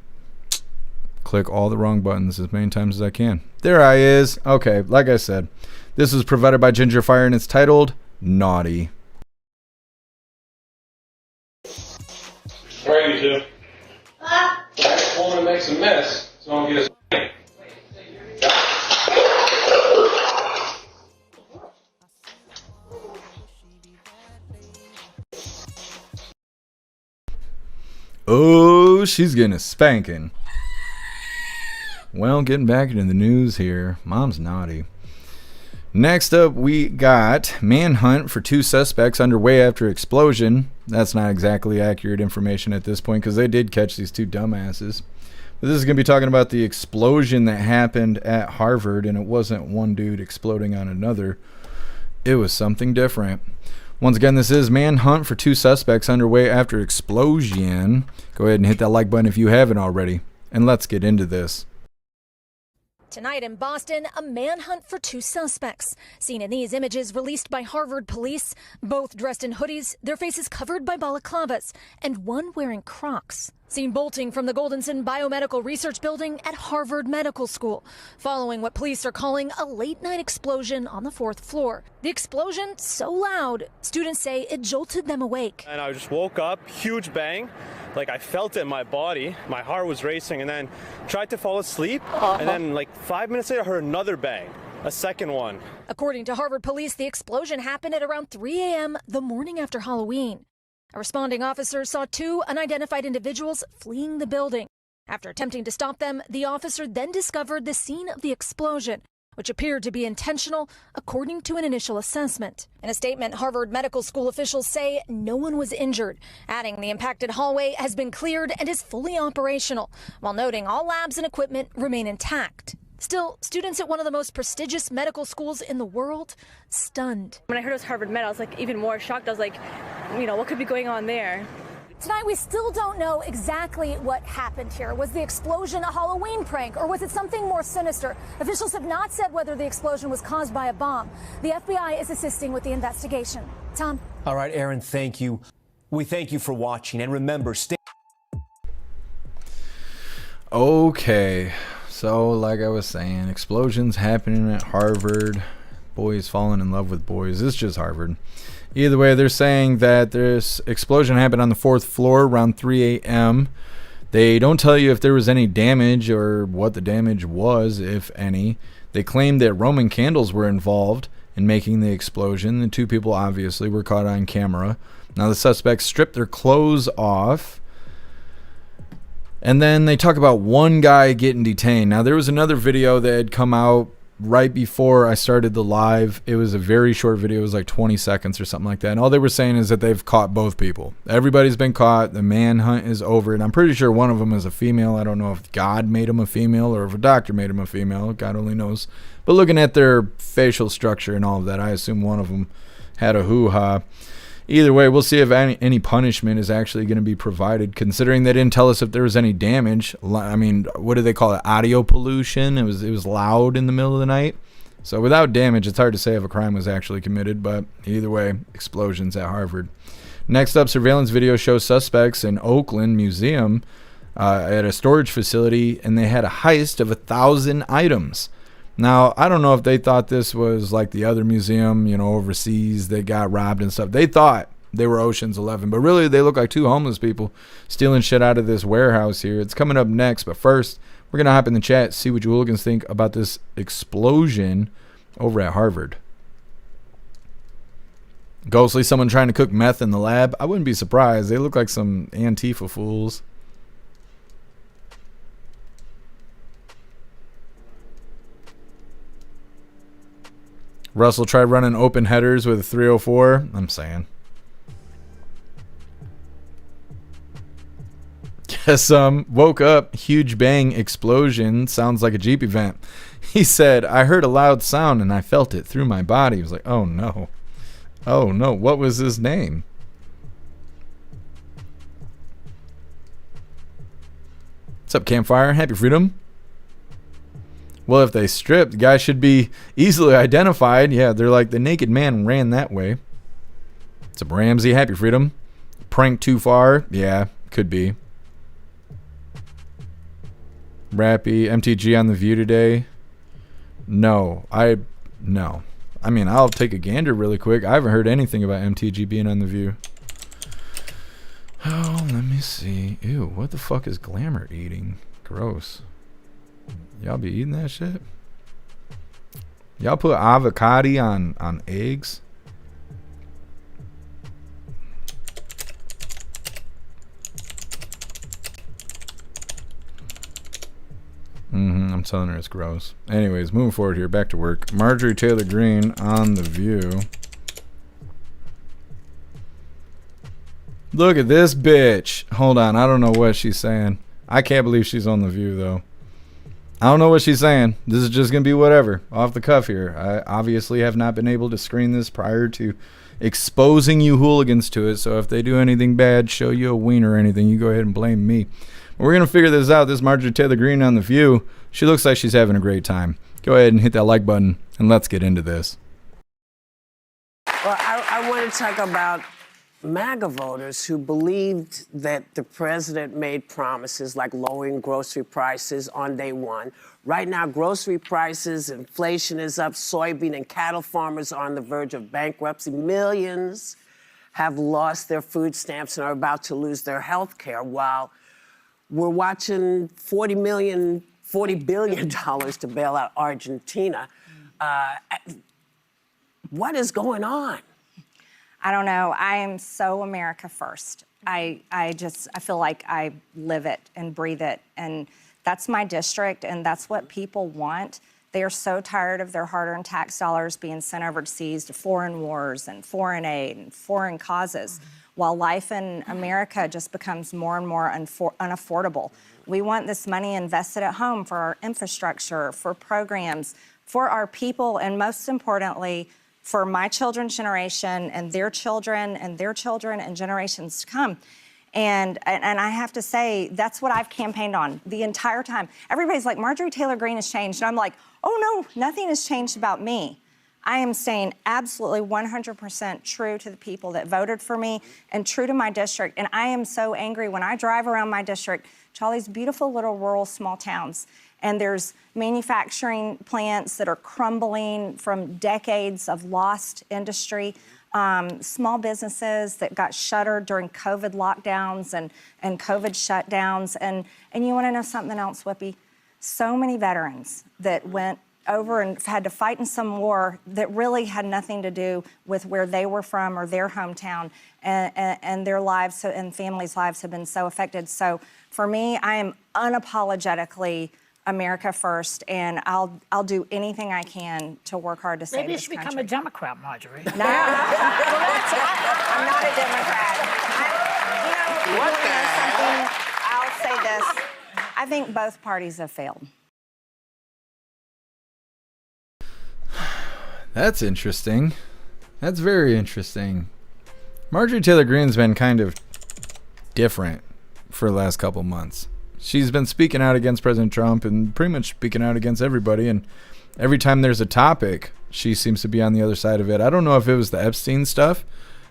Click all the wrong buttons as many times as I can. There I is. Okay, like I said, this is provided by Ginger Fire, and it's titled Naughty. Ready to. I just want to make some mess, so I'll get a spank. Oh, she's getting a spanking. Well, getting back into the news here. Mom's naughty. Next up, we got manhunt for 2 suspects underway after explosion. That's not exactly accurate information at this point because they did catch these 2 dumbasses. But this is going to be talking about the explosion that happened at Harvard, and it wasn't one dude exploding on another. It was something different. Once again, this is manhunt for 2 suspects underway after explosion. Go ahead and hit that like button if you haven't already. And let's get into this. Tonight in Boston, a manhunt for 2 suspects. Seen in these images released by Harvard police, both dressed in hoodies, their faces covered by balaclavas, and one wearing Crocs. Seen bolting from the Goldenson Biomedical Research Building at Harvard Medical School, following what police are calling a late-night explosion on the 4th floor. The explosion so loud, students say it jolted them awake. And I just woke up, huge bang. Like I felt it in my body, my heart was racing, and then tried to fall asleep, and then like 5 minutes later I heard another bang, a second one. According to Harvard police, the explosion happened at around 3 a.m. the morning after Halloween. A responding officer saw 2 unidentified individuals fleeing the building. After attempting to stop them, the officer then discovered the scene of the explosion, which appeared to be intentional, according to an initial assessment. In a statement, Harvard Medical School officials say no one was injured, adding the impacted hallway has been cleared and is fully operational, while noting all labs and equipment remain intact. Still, students at one of the most prestigious medical schools in the world, stunned. When I heard it was Harvard Med, I was like even more shocked. I was like, what could be going on there? Tonight, we still don't know exactly what happened here. Was the explosion a Halloween prank, or was it something more sinister? Officials have not said whether the explosion was caused by a bomb. The FBI is assisting with the investigation. Tom? All right, Aaron, thank you. We thank you for watching, and remember, stay... Okay, so like I was saying, explosions happening at Harvard. Boys falling in love with boys. It's just Harvard. Either way, they're saying that this explosion happened on the 4th floor around 3 a.m. They don't tell you if there was any damage or what the damage was, if any. They claim that Roman candles were involved in making the explosion. The 2 people obviously were caught on camera. Now the suspects stripped their clothes off. And then they talk about one guy getting detained. Now there was another video that had come out right before I started the live. It was a very short video. It was like 20 seconds or something like that. And all they were saying is that they've caught both people. Everybody's been caught. The manhunt is over. And I'm pretty sure one of them is a female. I don't know if God made him a female or if a doctor made him a female. God only knows. But looking at their facial structure and all of that, I assume one of them had a hoo-ha. Either way, we'll see if any punishment is actually going to be provided, considering they didn't tell us if there was any damage. I mean, what do they call it? Audio pollution. It was loud in the middle of the night. So without damage, it's hard to say if a crime was actually committed. But either way, explosions at Harvard. Next up, surveillance video shows suspects in Oakland Museum at a storage facility, and they had a heist of 1,000 items. Now, I don't know if they thought this was like the other museum, overseas, they got robbed and stuff. They thought they were Ocean's 11, but really they look like 2 homeless people stealing shit out of this warehouse here. It's coming up next, but first, we're going to hop in the chat, see what you hooligans think about this explosion over at Harvard. Ghostly, someone trying to cook meth in the lab? I wouldn't be surprised. They look like some Antifa fools. Russell tried running open headers with a 304. I'm saying. Guess woke up, huge bang explosion. Sounds like a Jeep event. He said, I heard a loud sound and I felt it through my body. He was like, oh no. Oh no. What was his name? What's up, Campfire? Happy Freedom. Well, if they stripped, the guy should be easily identified. Yeah, they're like, the naked man ran that way. What's up, Ramsey? Happy Freedom. Prank too far? Yeah, could be. Rappy, MTG on The View today? No. No. I mean, I'll take a gander really quick. I haven't heard anything about MTG being on The View. Oh, Let me see. Ew, what the fuck is Glamour eating? Gross. Y'all be eating that shit? Y'all put avocado on eggs? I'm telling her it's gross. Anyways, moving forward here. Back to work. Marjorie Taylor Greene on The View. Look at this bitch. Hold on. I don't know what she's saying. I can't believe she's on The View, though. I don't know what she's saying. This is just going to be whatever. Off the cuff here. I obviously have not been able to screen this prior to exposing you hooligans to it. So if they do anything bad, show you a wiener or anything, you go ahead and blame me. We're going to figure this out. This Marjorie Taylor Greene on The View. She looks like she's having a great time. Go ahead and hit that like button, and let's get into this. Well, I want to talk about MAGA voters who believed that the president made promises like lowering grocery prices on day one. Right now, grocery prices, inflation is up, soybean and cattle farmers are on the verge of bankruptcy. Millions have lost their food stamps and are about to lose their health care, while we're watching $40 billion to bail out Argentina. What is going on? I don't know. I am so America first. I feel like I live it and breathe it. And that's my district, and that's what people want. They are so tired of their hard-earned tax dollars being sent overseas to foreign wars and foreign aid and foreign causes, while life in America just becomes more and more unaffordable. We want this money invested at home for our infrastructure, for programs, for our people, and most importantly, for my children's generation and their children and their children and generations to come. And I have to say, that's what I've campaigned on the entire time. Everybody's like, Marjorie Taylor Greene has changed. And I'm like, oh no, nothing has changed about me. I am staying absolutely 100% true to the people that voted for me and true to my district. And I am so angry when I drive around my district to all these beautiful little rural small towns. And there's manufacturing plants that are crumbling from decades of lost industry, small businesses that got shuttered during COVID lockdowns and COVID shutdowns. And you want to know something else, Whippy? So many veterans that went over and had to fight in some war that really had nothing to do with where they were from or their hometown, and their lives and families' lives have been so affected. So for me, I am unapologetically America first, and I'll do anything I can to work hard to save Maybe you this should country. become a Democrat, Marjorie. No, I'm not a Democrat. I'll say this. I think both parties have failed. That's interesting. That's very interesting. Marjorie Taylor Greene's been kind of different for the last couple months. She's been speaking out against President Trump and pretty much speaking out against everybody. And every time there's a topic, she seems to be on the other side of it. I don't know if it was the Epstein stuff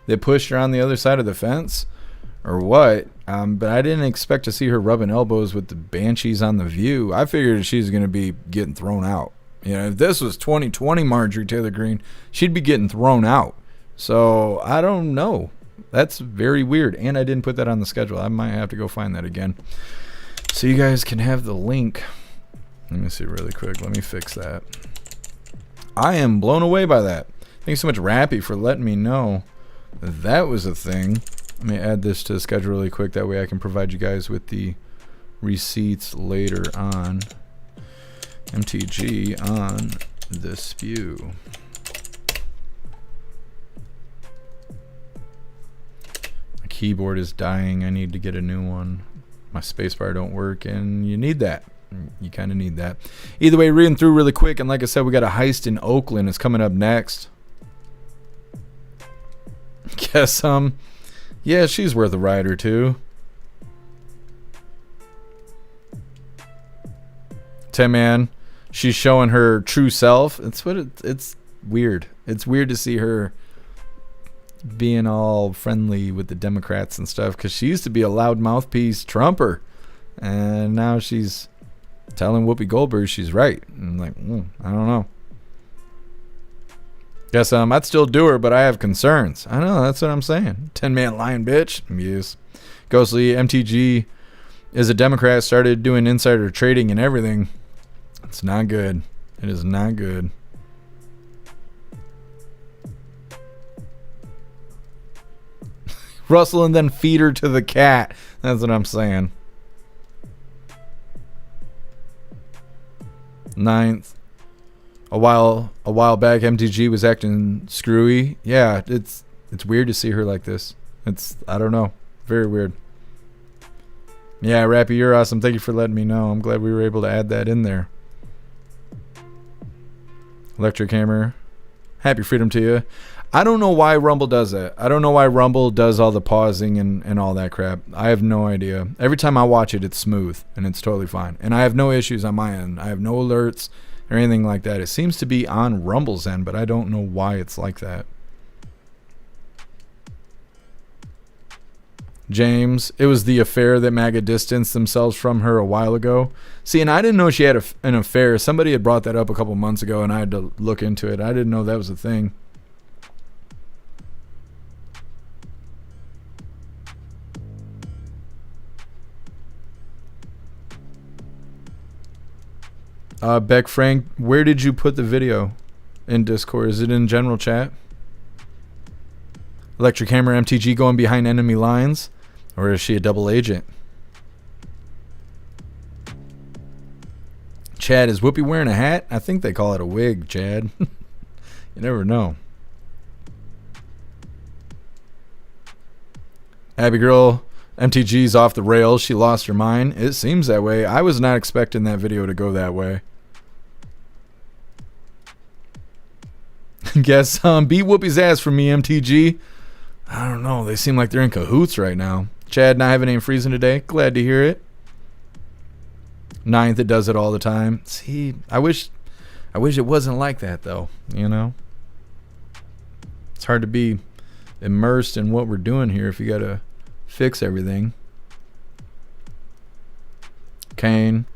that pushed her on the other side of the fence or what. But I didn't expect to see her rubbing elbows with the banshees on The View. I figured she's going to be getting thrown out. You know, if this was 2020 Marjorie Taylor Greene, she'd be getting thrown out. So I don't know. That's very weird. And I didn't put that on the schedule. I might have to go find that again, so you guys can have the link. Let me see really quick. Let me fix that. I am blown away by that. Thanks so much, Rappy, for letting me know that was a thing. Let me add this to the schedule really quick. That way I can provide you guys with the receipts later on. MTG on the spew. My keyboard is dying. I need to get a new one. My spacebar don't work, and you need that. You kind of need that. Either way, reading through really quick, and like I said, we got a heist in Oakland. It's coming up next. Guess yeah, she's worth a ride or two. Tim, man, she's showing her true self. It's it's weird. It's weird to see her being all friendly with the Democrats and stuff, because she used to be a loud mouthpiece Trumper, and now she's telling Whoopi Goldberg she's right. And I'm like, I don't know. Guess I'd still do her, but I have concerns. I know, that's what I'm saying. 10-man lion, bitch. Yes. Ghostly MTG is a Democrat, started doing insider trading and everything. It's not good. It is not good. Russell and then feed her to the cat. That's what I'm saying. 9th. A while back, MTG was acting screwy. Yeah, it's weird to see her like this. I don't know. Very weird. Yeah, Rappy, you're awesome. Thank you for letting me know. I'm glad we were able to add that in there. Electric Hammer. Happy freedom to you. I don't know why Rumble does that. I don't know why Rumble does all the pausing and all that crap. I have no idea. Every time I watch it, it's smooth and it's totally fine. And I have no issues on my end. I have no alerts or anything like that. It seems to be on Rumble's end, but I don't know why it's like that. James, it was the affair that MAGA distanced themselves from her a while ago. See, and I didn't know she had an affair. Somebody had brought that up a couple months ago, and I had to look into it. I didn't know that was a thing. Beck Frank, where did you put the video in Discord? Is it in general chat? Electric Hammer MTG going behind enemy lines? Or is she a double agent? Chad, is Whoopi wearing a hat? I think they call it a wig, Chad. You never know. Abby Girl, MTG's off the rails. She lost her mind. It seems that way. I was not expecting that video to go that way. Guess beat Whoopi's ass for me, MTG. I don't know. They seem like they're in cahoots right now. Chad not having any freezing today. Glad to hear it. 9th, it does it all the time. See, I wish it wasn't like that though. You know, it's hard to be immersed in what we're doing here if you gotta fix everything. Kane,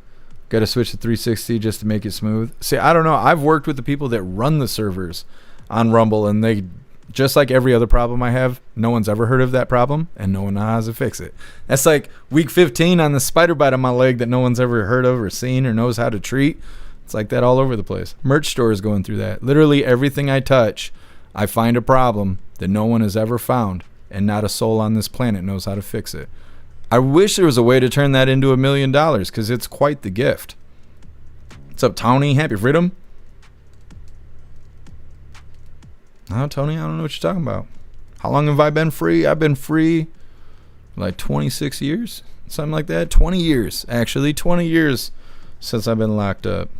gotta switch to 360 just to make it smooth. See, I don't know. I've worked with the people that run the servers on Rumble, and they, just like every other problem I have, no one's ever heard of that problem, and no one knows how to fix it. That's like week 15 on the spider bite on my leg that no one's ever heard of or seen or knows how to treat. It's like that all over the place. Merch store is going through that. Literally everything I touch, I find a problem that no one has ever found, and not a soul on this planet knows how to fix it. I wish there was a way to turn that into $1 million, because it's quite the gift. What's up, Tony? Happy freedom? Oh, Tony, I don't know what you're talking about. How long have I been free? I've been free like 26 years, something like that. 20 years, actually. 20 years since I've been locked up.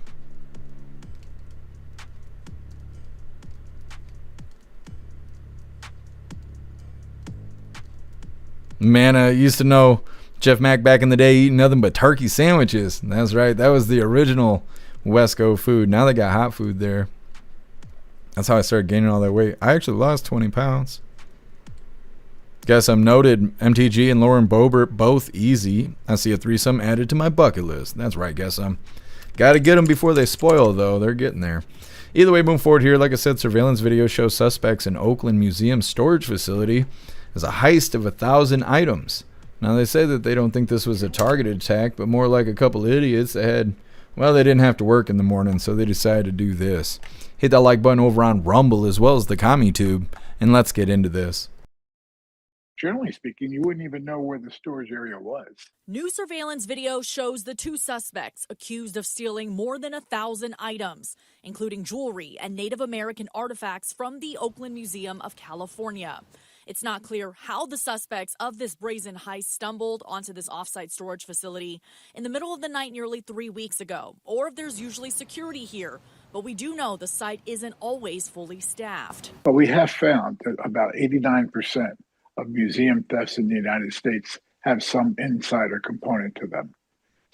Man, I used to know Jeff Mack back in the day eating nothing but turkey sandwiches. That's right. That was the original Wesco food. Now they got hot food there. That's how I started gaining all that weight. I actually lost 20 pounds. Guess I'm noted. MTG and Lauren Boebert, both easy. I see a threesome added to my bucket list. That's right, guess I'm. Got to get them before they spoil, though. They're getting there. Either way, moving forward here, like I said, surveillance video shows suspects in Oakland Museum storage facility as a heist of 1,000 items. Now, they say that they don't think this was a targeted attack, but more like a couple idiots that had, well, they didn't have to work in the morning, so they decided to do this. Hit that like button over on Rumble as well as the CommuTube, and let's get into this. Generally speaking, you wouldn't even know where the storage area was. New surveillance video shows the two suspects accused of stealing more than 1,000 items, including jewelry and Native American artifacts from the Oakland Museum of California. It's not clear how the suspects of this brazen heist stumbled onto this offsite storage facility in the middle of the night nearly 3 weeks ago, or if there's usually security here. But we do know the site isn't always fully staffed. But we have found that about 89% of museum thefts in the United States have some insider component to them.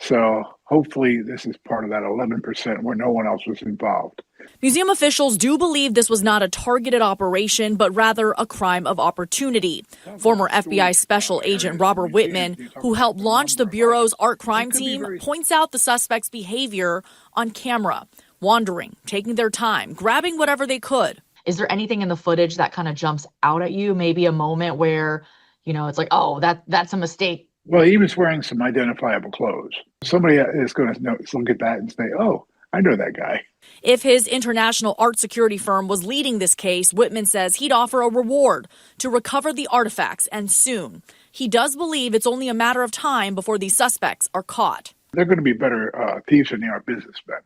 So hopefully this is part of that 11% where no one else was involved. Museum officials do believe this was not a targeted operation, but rather a crime of opportunity. Former FBI Special Agent Robert Whitman, who helped launch the Bureau's art crime team, points out the suspects' behavior on camera. Wandering, taking their time, grabbing whatever they could. Is there anything in the footage that kind of jumps out at you? Maybe a moment where, it's like, oh, that's a mistake. Well, he was wearing some identifiable clothes. Somebody is going to look at that and say, oh, I know that guy. If his international art security firm was leading this case, Whitman says he'd offer a reward to recover the artifacts, and soon. He does believe it's only a matter of time before these suspects are caught. They're going to be better thieves than they are businessmen.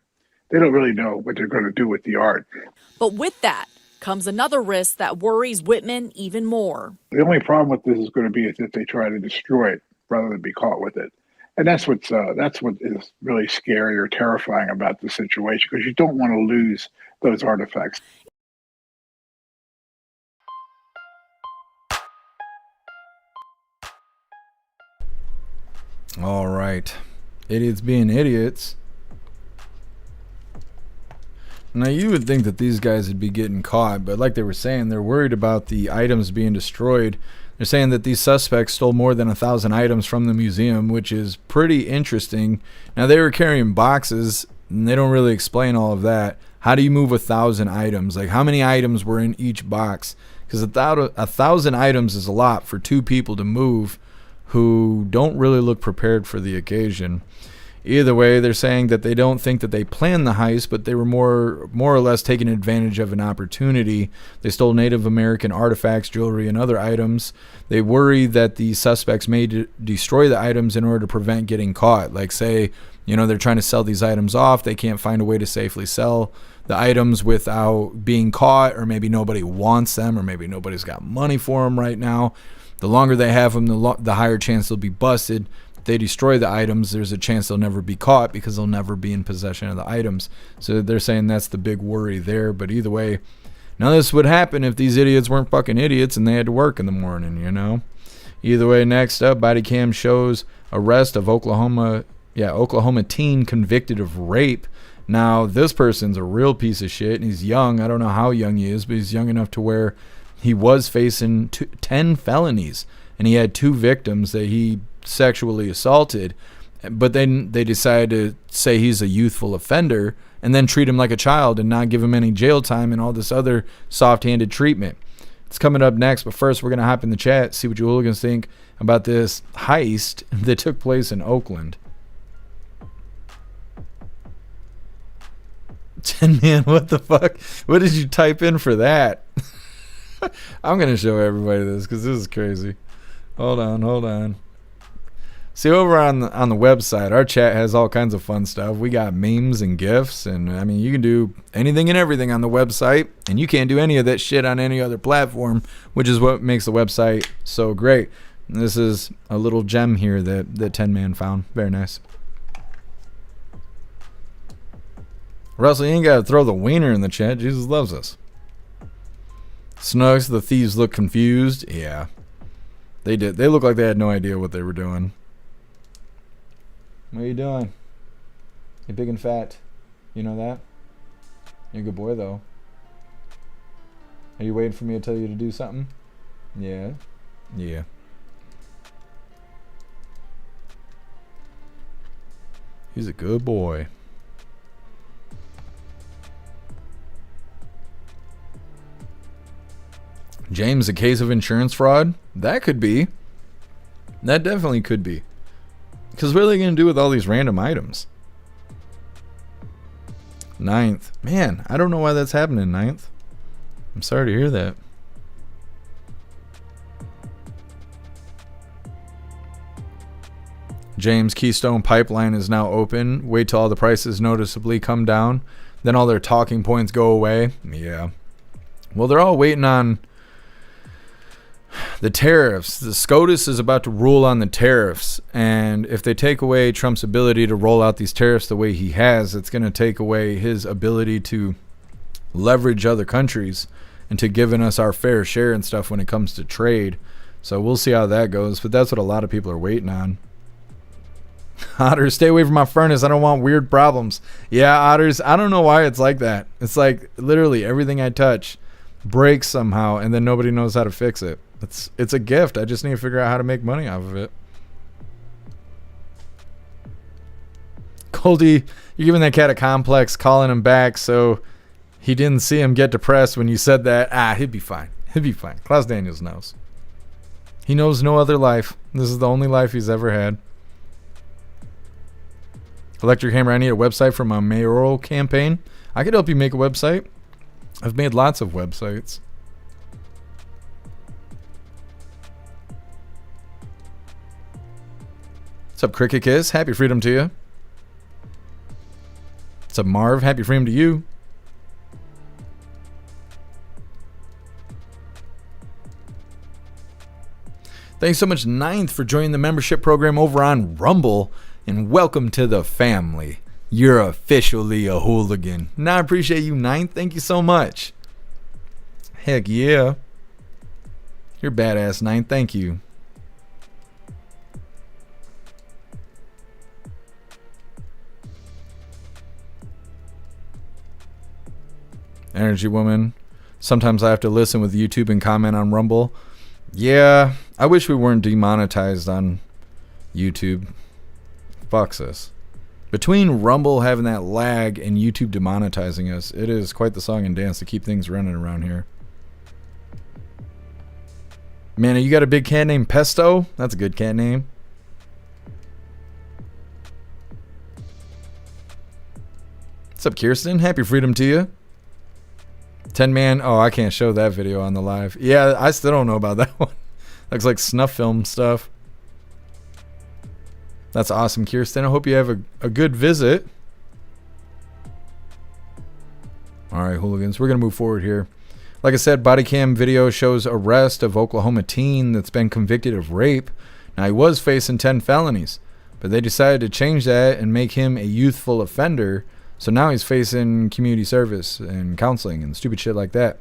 They don't really know what they're going to do with the art. But with that comes another risk that worries Whitman even more. The only problem with this is going to be is if they try to destroy it rather than be caught with it. And that's what is really scary or terrifying about the situation, because you don't want to lose those artifacts. All right. Idiots being idiots. Now, you would think that these guys would be getting caught, but like they were saying, they're worried about the items being destroyed. They're saying that these suspects stole more than 1,000 items from the museum, which is pretty interesting. Now, they were carrying boxes, and they don't really explain all of that. How do you move 1,000 items? Like, how many items were in each box? Because 1,000 items is a lot for two people to move who don't really look prepared for the occasion. Either way, they're saying that they don't think that they planned the heist, but they were more or less taking advantage of an opportunity. They stole Native American artifacts, jewelry, and other items. They worry that the suspects may destroy the items in order to prevent getting caught. Like, say, they're trying to sell these items off. They can't find a way to safely sell the items without being caught, or maybe nobody wants them, or maybe nobody's got money for them right now. The longer they have them, the higher chance they'll be busted. If they destroy the items, there's a chance they'll never be caught because they'll never be in possession of the items. So they're saying that's the big worry there. But either way, none of this would happen if these idiots weren't fucking idiots and they had to work in the morning, Either way, next up, body cam shows arrest of Oklahoma teen convicted of rape. Now, this person's a real piece of shit, and he's young. I don't know how young he is, but he's young enough to where he was facing 10 felonies, and he had 2 victims that he sexually assaulted. But then they decided to say he's a youthful offender and then treat him like a child and not give him any jail time and all this other soft-handed treatment. It's coming up next, but first we're going to hop in the chat, see what you hooligans think about this heist that took place in Oakland. 10 man, what the fuck? What did you type in for that? I'm going to show everybody this because this is crazy. Hold on. See, over on the website, our chat has all kinds of fun stuff. We got memes and GIFs, and I mean, you can do anything and everything on the website, and you can't do any of that shit on any other platform, which is what makes the website so great. And this is a little gem here that 10 man found. Very nice. Russell, you ain't got to throw the wiener in the chat. Jesus loves us. Snugs, the thieves look confused. Yeah, they did. They look like they had no idea what they were doing. What are you doing? You're big and fat. You know that? You're a good boy, though. Are you waiting for me to tell you to do something? Yeah. Yeah. He's a good boy. James, a case of insurance fraud? That could be. That definitely could be. Because what are they going to do with all these random items? 9th. Man, I don't know why that's happening, 9th. I'm sorry to hear that. James, Keystone Pipeline is now open. Wait till all the prices noticeably come down. Then all their talking points go away. Yeah. Well, they're all waiting on the tariffs. The SCOTUS is about to rule on the tariffs, and if they take away Trump's ability to roll out these tariffs the way he has, it's going to take away his ability to leverage other countries and to giving us our fair share and stuff when it comes to trade. So we'll see how that goes, but that's what a lot of people are waiting on. Otters, stay away from my furnace. I don't want weird problems. Yeah, Otters, I don't know why it's like that. It's like literally everything I touch breaks somehow, and then nobody knows how to fix it. It's a gift. I just need to figure out how to make money off of it. Goldie, you're giving that cat a complex, calling him back so He didn't see him get depressed when you said that. He'd be fine. He'd be fine. Klaus Daniels knows. He knows no other life. This is the only life he's ever had. Electric Hammer, I need a website for my mayoral campaign. I could help you make a website. I've made lots of websites. What's up, Cricket Kiss? Happy freedom to you. What's up, Marv? Happy freedom to you. Thanks so much, Ninth, for joining the membership program over on Rumble. And welcome to the family. You're officially a hooligan. Now I appreciate you, Ninth. Thank you so much. Heck yeah. You're badass, Ninth. Thank you. Energy Woman. Sometimes I have to listen with YouTube and comment on Rumble. Yeah, I wish we weren't demonetized on YouTube. Fucks us. Between Rumble having that lag and YouTube demonetizing us, it is quite the song and dance to keep things running around here. Man, you got a big cat named Pesto? That's a good cat name. What's up, Kirsten? Happy freedom to you. 10-man. Oh, I can't show that video on the live. Yeah, I still don't know about that one. Looks like snuff film stuff. That's awesome, Kirsten. I hope you have a good visit. All right, hooligans. We're going to move forward here. Like I said, body cam video shows arrest of Oklahoma teen that's been convicted of rape. Now, he was facing 10 felonies, but they decided to change that and make him a youthful offender. So now he's facing community service and counseling and stupid shit like that.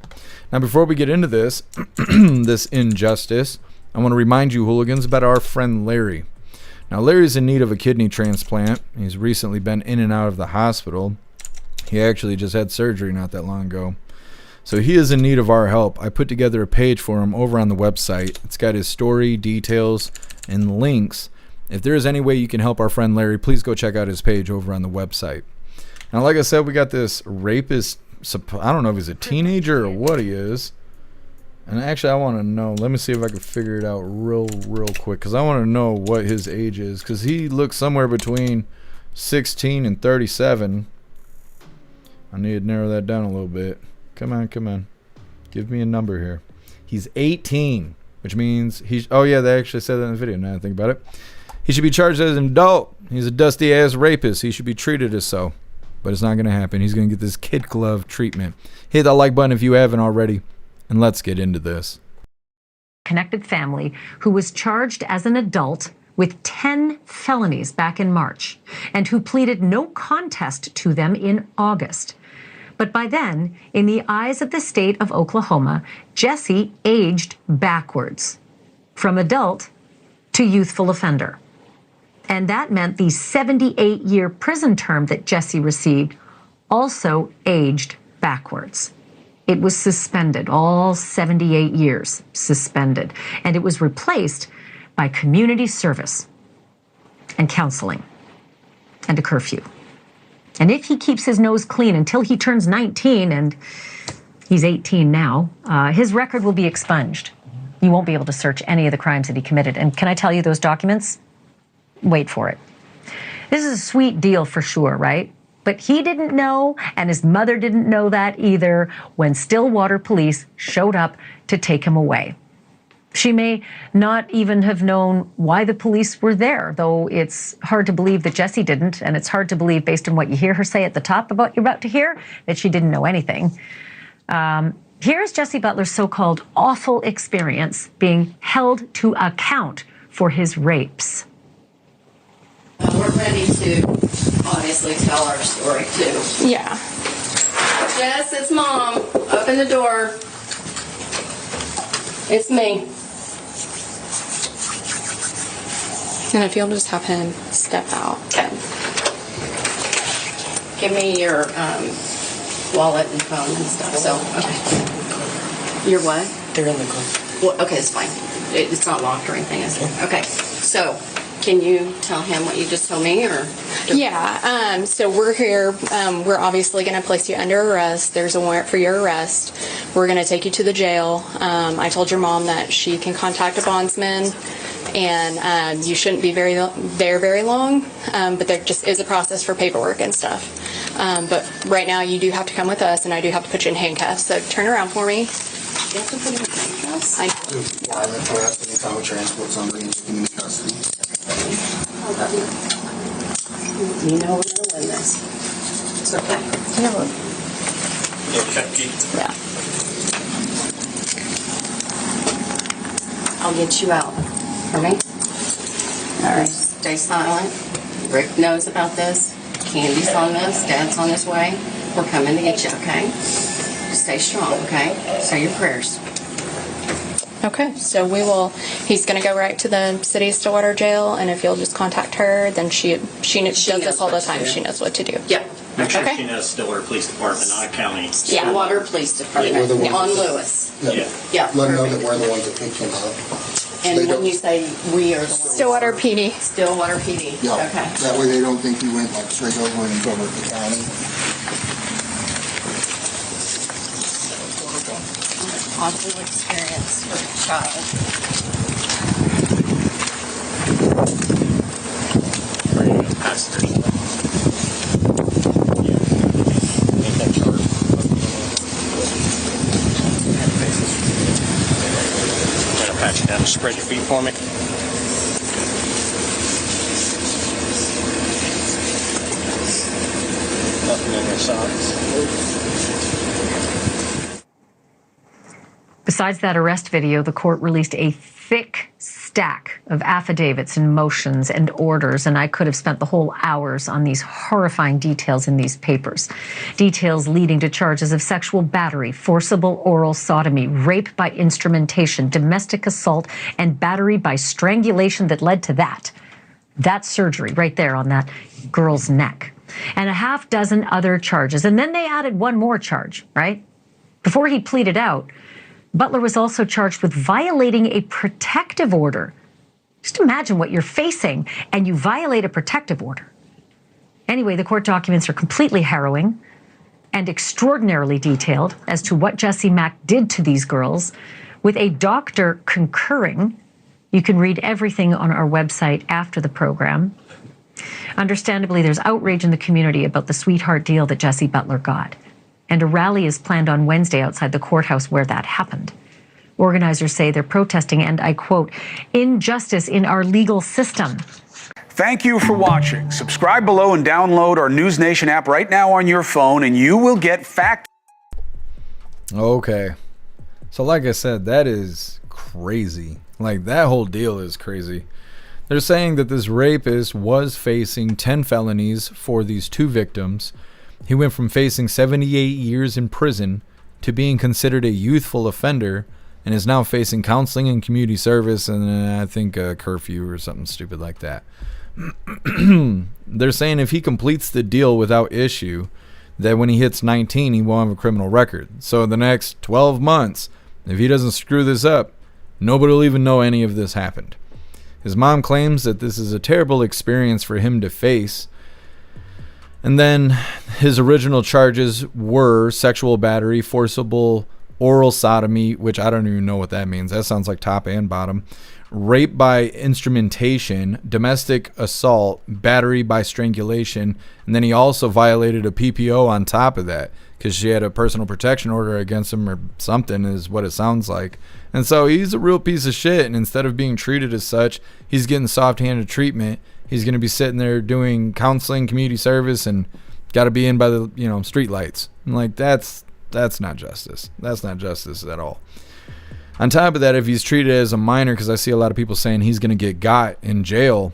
Now, before we get into this, this injustice, I want to remind you, hooligans, about our friend Larry. Now, Larry's in need of a kidney transplant. He's recently been in and out of the hospital. He actually just had surgery not that long ago. So he is in need of our help. I put together a page for him over on the website. It's got his story, details, and links. If there is any way you can help our friend Larry, please go check out his page over on the website. Now, like I said, we got this rapist. I don't know if he's a teenager or what he is. And actually, I want to know. Let me see if I can figure it out real quick. Because I want to know what his age is. Because he looks somewhere between 16 and 37. I need to narrow that down a little bit. Come on. Give me a number here. He's 18. Which means he's... Oh, yeah, they actually said that in the video. Now I think about it. He should be charged as an adult. He's a dusty-ass rapist. He should be treated as so. But it's not going to happen. He's going to get this kid glove treatment. Hit that like button if you haven't already. And let's get into this. Connected family who was charged as an adult with 10 felonies back in March and who pleaded no contest to them in August. But by then, in the eyes of the state of Oklahoma, Jesse aged backwards from adult to youthful offender. And that meant the 78-year prison term that Jesse received also aged backwards. It was suspended, all 78 years suspended. And it was replaced by community service and counseling and a curfew. And if he keeps his nose clean until he turns 19, and he's 18 now, his record will be expunged. You won't be able to search any of the crimes that he committed. And can I tell you those documents? Wait for it. This is a sweet deal for sure, right? But he didn't know, and his mother didn't know that either, when Stillwater police showed up to take him away. She may not even have known why the police were there, though it's hard to believe that Jesse didn't, and it's hard to believe, based on what you hear her say at the top of what you're about to hear, that she didn't know anything. Here's Jesse Butler's so-called awful experience being held to account for his rapes. We're ready to obviously tell our story too. Yeah. Jess, it's Mom. Open the door. It's me. And if you'll just have him step out. Okay. Give me your wallet and phone and stuff. So, okay. Your what? They're in the car. Well, okay, it's fine. It's not locked or anything, is it? Okay. So, Can you tell him what you just told me, or? Yeah, so we're here. We're obviously going to place you under arrest. There's a warrant for your arrest. We're going to take you to the jail. I told your mom that she can contact a bondsman, and you shouldn't be there very long, but there just is a process for paperwork and stuff. But right now you do have to come with us, and I do have to put you in handcuffs. So turn around for me. You have to put him in handcuffs? Anytime we transport somebody into custody. You know we're going to win this. It's okay. Yeah. I'll get you out. For me? All right. Stay silent. Rick knows about this. Candy's on this. Dad's on his way. We're coming to get you, okay? Stay strong, okay? Say your prayers. Okay, so he's going to go right to the city of Stillwater jail, and if you'll just contact her, then she does this all the time. She knows what to do. Yep. Make sure Okay. she knows Stillwater Police Department, not a county. Stillwater Police Department on Lewis. Yeah. Let them know that we're the ones that picked him up. And They when don't- you say we are the ones. Stillwater PD. Stillwater PD. Yeah, Okay. that way they don't think he went like straight over and over at the county. Awful experience for a child. Gotta pat you down and spread your feet for me. Nothing in your socks. Besides that arrest video, the court released a thick stack of affidavits and motions and orders, and I could have spent the whole hours on these horrifying details in these papers. Details leading to charges of sexual battery, forcible oral sodomy, rape by instrumentation, domestic assault, and battery by strangulation that led to that surgery right there on that girl's neck. And a half dozen other charges. And then they added one more charge, right? Before he pleaded out, Butler was also charged with violating a protective order. Just imagine what you're facing and you violate a protective order. Anyway, the court documents are completely harrowing and extraordinarily detailed as to what Jesse Mack did to these girls, with a doctor concurring. You can read everything on our website after the program. Understandably, there's outrage in the community about the sweetheart deal that Jesse Butler got. And a rally is planned on Wednesday outside the courthouse where that happened. Organizers say they're protesting, and I quote, injustice in our legal system. Thank you for watching. Subscribe below and download our News Nation app right now on your phone, and you will get fact. Okay. So like I said, that is crazy. Like, that whole deal is crazy. They're saying that this rapist was facing 10 felonies for these two victims. He went from facing 78 years in prison to being considered a youthful offender, and is now facing counseling and community service and I think a curfew or something stupid like that. They're saying if he completes the deal without issue, that when he hits 19, he won't have a criminal record. So in the next 12 months, if he doesn't screw this up, nobody will even know any of this happened. His mom claims that this is a terrible experience for him to face. And then his original charges were sexual battery, forcible oral sodomy, which I don't even know what that means. That sounds like top and bottom. Rape by instrumentation, domestic assault, battery by strangulation. And then he also violated a PPO on top of that because she had a personal protection order against him or something is what it sounds like. And so he's a real piece of shit. And instead of being treated as such, he's getting soft-handed treatment. He's going to be sitting there doing counseling, community service, and got to be in by the street lights. And like that's not justice. That's not justice at all. On top of that, if he's treated as a minor, because I see a lot of people saying he's going to get got in jail.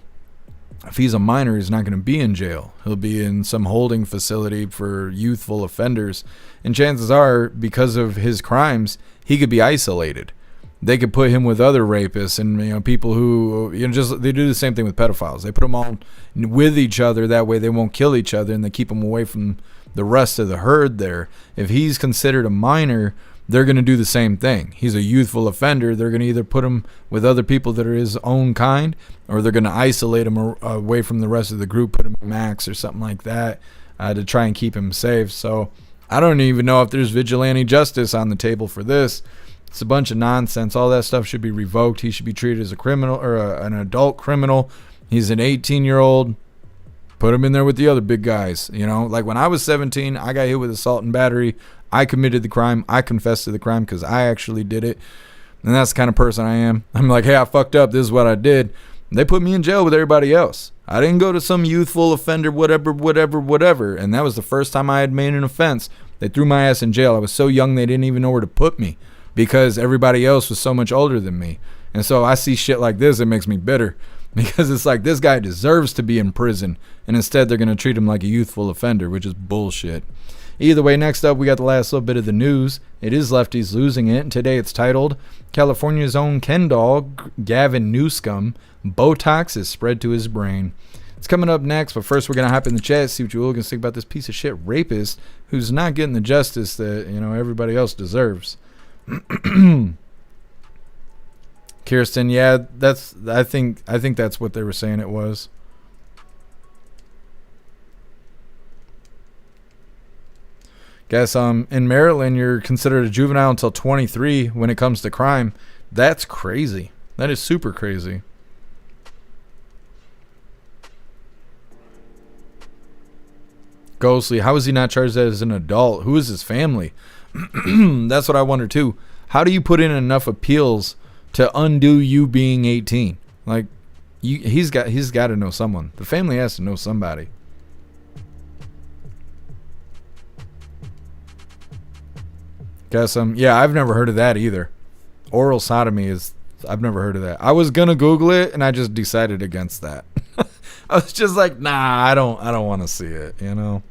If he's a minor, he's not going to be in jail. He'll be in some holding facility for youthful offenders. And chances are, because of his crimes, he could be isolated. They could put him with other rapists and people who they do the same thing with pedophiles. They put them all with each other, that way they won't kill each other, and they keep them away from the rest of the herd there. If he's considered a minor, they're going to do the same thing. He's a youthful offender. They're going to either put him with other people that are his own kind, or they're going to isolate him away from the rest of the group, put him in max or something like that, to try and keep him safe. So I don't even know if there's vigilante justice on the table for this. It's a bunch of nonsense. All that stuff should be revoked. He should be treated as a criminal, or an adult criminal. He's an 18-year-old. Put him in there with the other big guys. You know, like when I was 17, I got hit with assault and battery. I committed the crime. I confessed to the crime because I actually did it. And that's the kind of person I am. I'm like, hey, I fucked up. This is what I did. And they put me in jail with everybody else. I didn't go to some youthful offender, whatever. And that was the first time I had made an offense. They threw my ass in jail. I was so young they didn't even know where to put me because everybody else was so much older than me. And so I see shit like this, it makes me bitter. Because it's like, this guy deserves to be in prison. And instead they're going to treat him like a youthful offender, which is bullshit. Either way, next up, we got the last little bit of the news. It is lefties losing it. And today it's titled, California's own Ken doll, Gavin Newscomb, Botox is spread to his brain. It's coming up next, but first we're going to hop in the chat, see what you Hooligans think about this piece of shit rapist who's not getting the justice that, you know, everybody else deserves. Kirsten, yeah, I think that's what they were saying it was. Guess in Maryland you're considered a juvenile until 23 when it comes to crime. That's crazy. That is super crazy. Ghostly, how is he not charged as an adult? Who is his family? That's what I wonder too. How do you put in enough appeals to undo you being 18? Like, he's got to know someone. The family has to know somebody. Guess yeah, I've never heard of that either. Oral sodomy I've never heard of that. I was gonna Google it and I just decided against that. I was just like, nah, I don't want to see it, you know.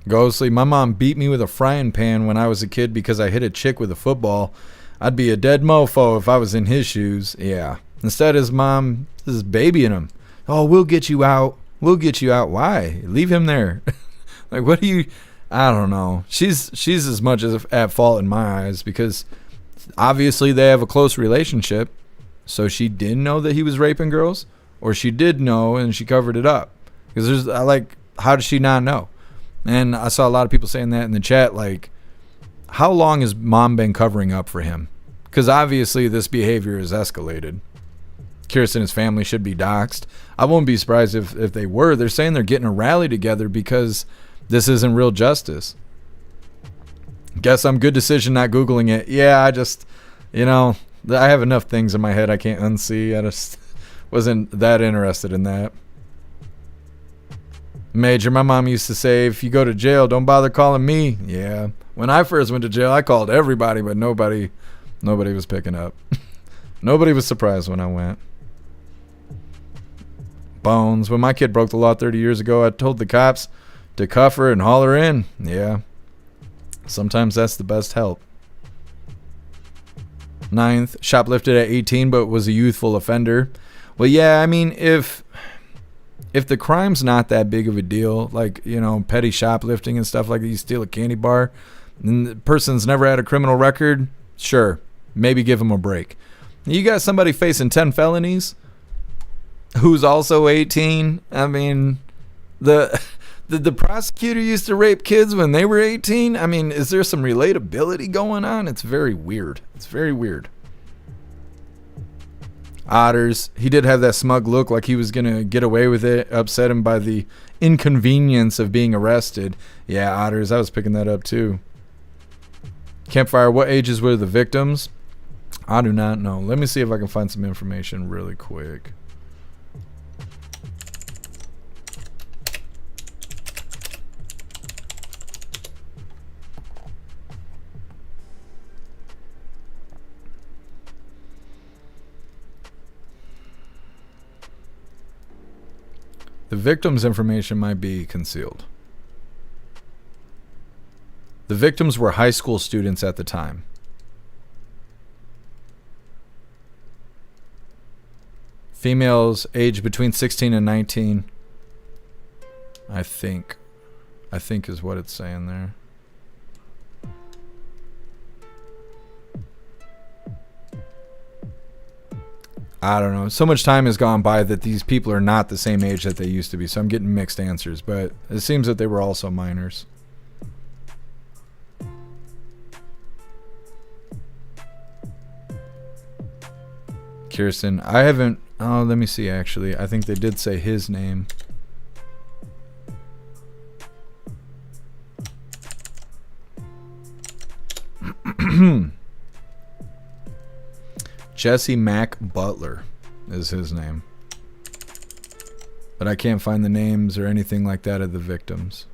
Ghostly, my mom beat me with a frying pan when I was a kid because I hit a chick with a football. I'd be a dead mofo if I was in his shoes. Yeah. Instead, his mom is babying him. Oh, we'll get you out. We'll get you out. Why? Leave him there. Like, what do you... I don't know. She's as much as at fault in my eyes because obviously they have a close relationship. So she didn't know that he was raping girls, or she did know and she covered it up. Because how does she not know? And I saw a lot of people saying that in the chat, like, how long has mom been covering up for him? Because obviously this behavior has escalated. Kirsten and his family should be doxxed. I won't be surprised if they were. They're saying they're getting a rally together because this isn't real justice. Guess I'm good decision not Googling it. Yeah, I just, you know, I have enough things in my head I can't unsee. I just wasn't that interested in that. Major, my mom used to say, if you go to jail, don't bother calling me. Yeah. When I first went to jail, I called everybody, but nobody was picking up. Nobody was surprised when I went. Bones, when my kid broke the law 30 years ago, I told the cops to cuff her and haul her in. Yeah. Sometimes that's the best help. 9th, shoplifted at 18 but was a youthful offender. Well, yeah, I mean, if the crime's not that big of a deal, like, you know, petty shoplifting and stuff like that, you steal a candy bar, and the person's never had a criminal record, sure, maybe give them a break. You got somebody facing 10 felonies who's also 18. I mean, the prosecutor used to rape kids when they were 18. I mean, is there some relatability going on? It's very weird. It's very weird. Otters, he did have that smug look like he was going to get away with it, upset him by the inconvenience of being arrested. Yeah, Otters, I was picking that up too. Campfire, what ages were the victims? I do not know. Let me see if I can find some information really quick. The victim's information might be concealed. The victims were high school students at the time. Females aged between 16 and 19. I think is what it's saying there. I don't know. So much time has gone by that these people are not the same age that they used to be. So I'm getting mixed answers, but it seems that they were also minors. Kirsten, I haven't. Oh, let me see. Actually, I think they did say his name. Jesse Mac Butler is his name. But I can't find the names or anything like that of the victims.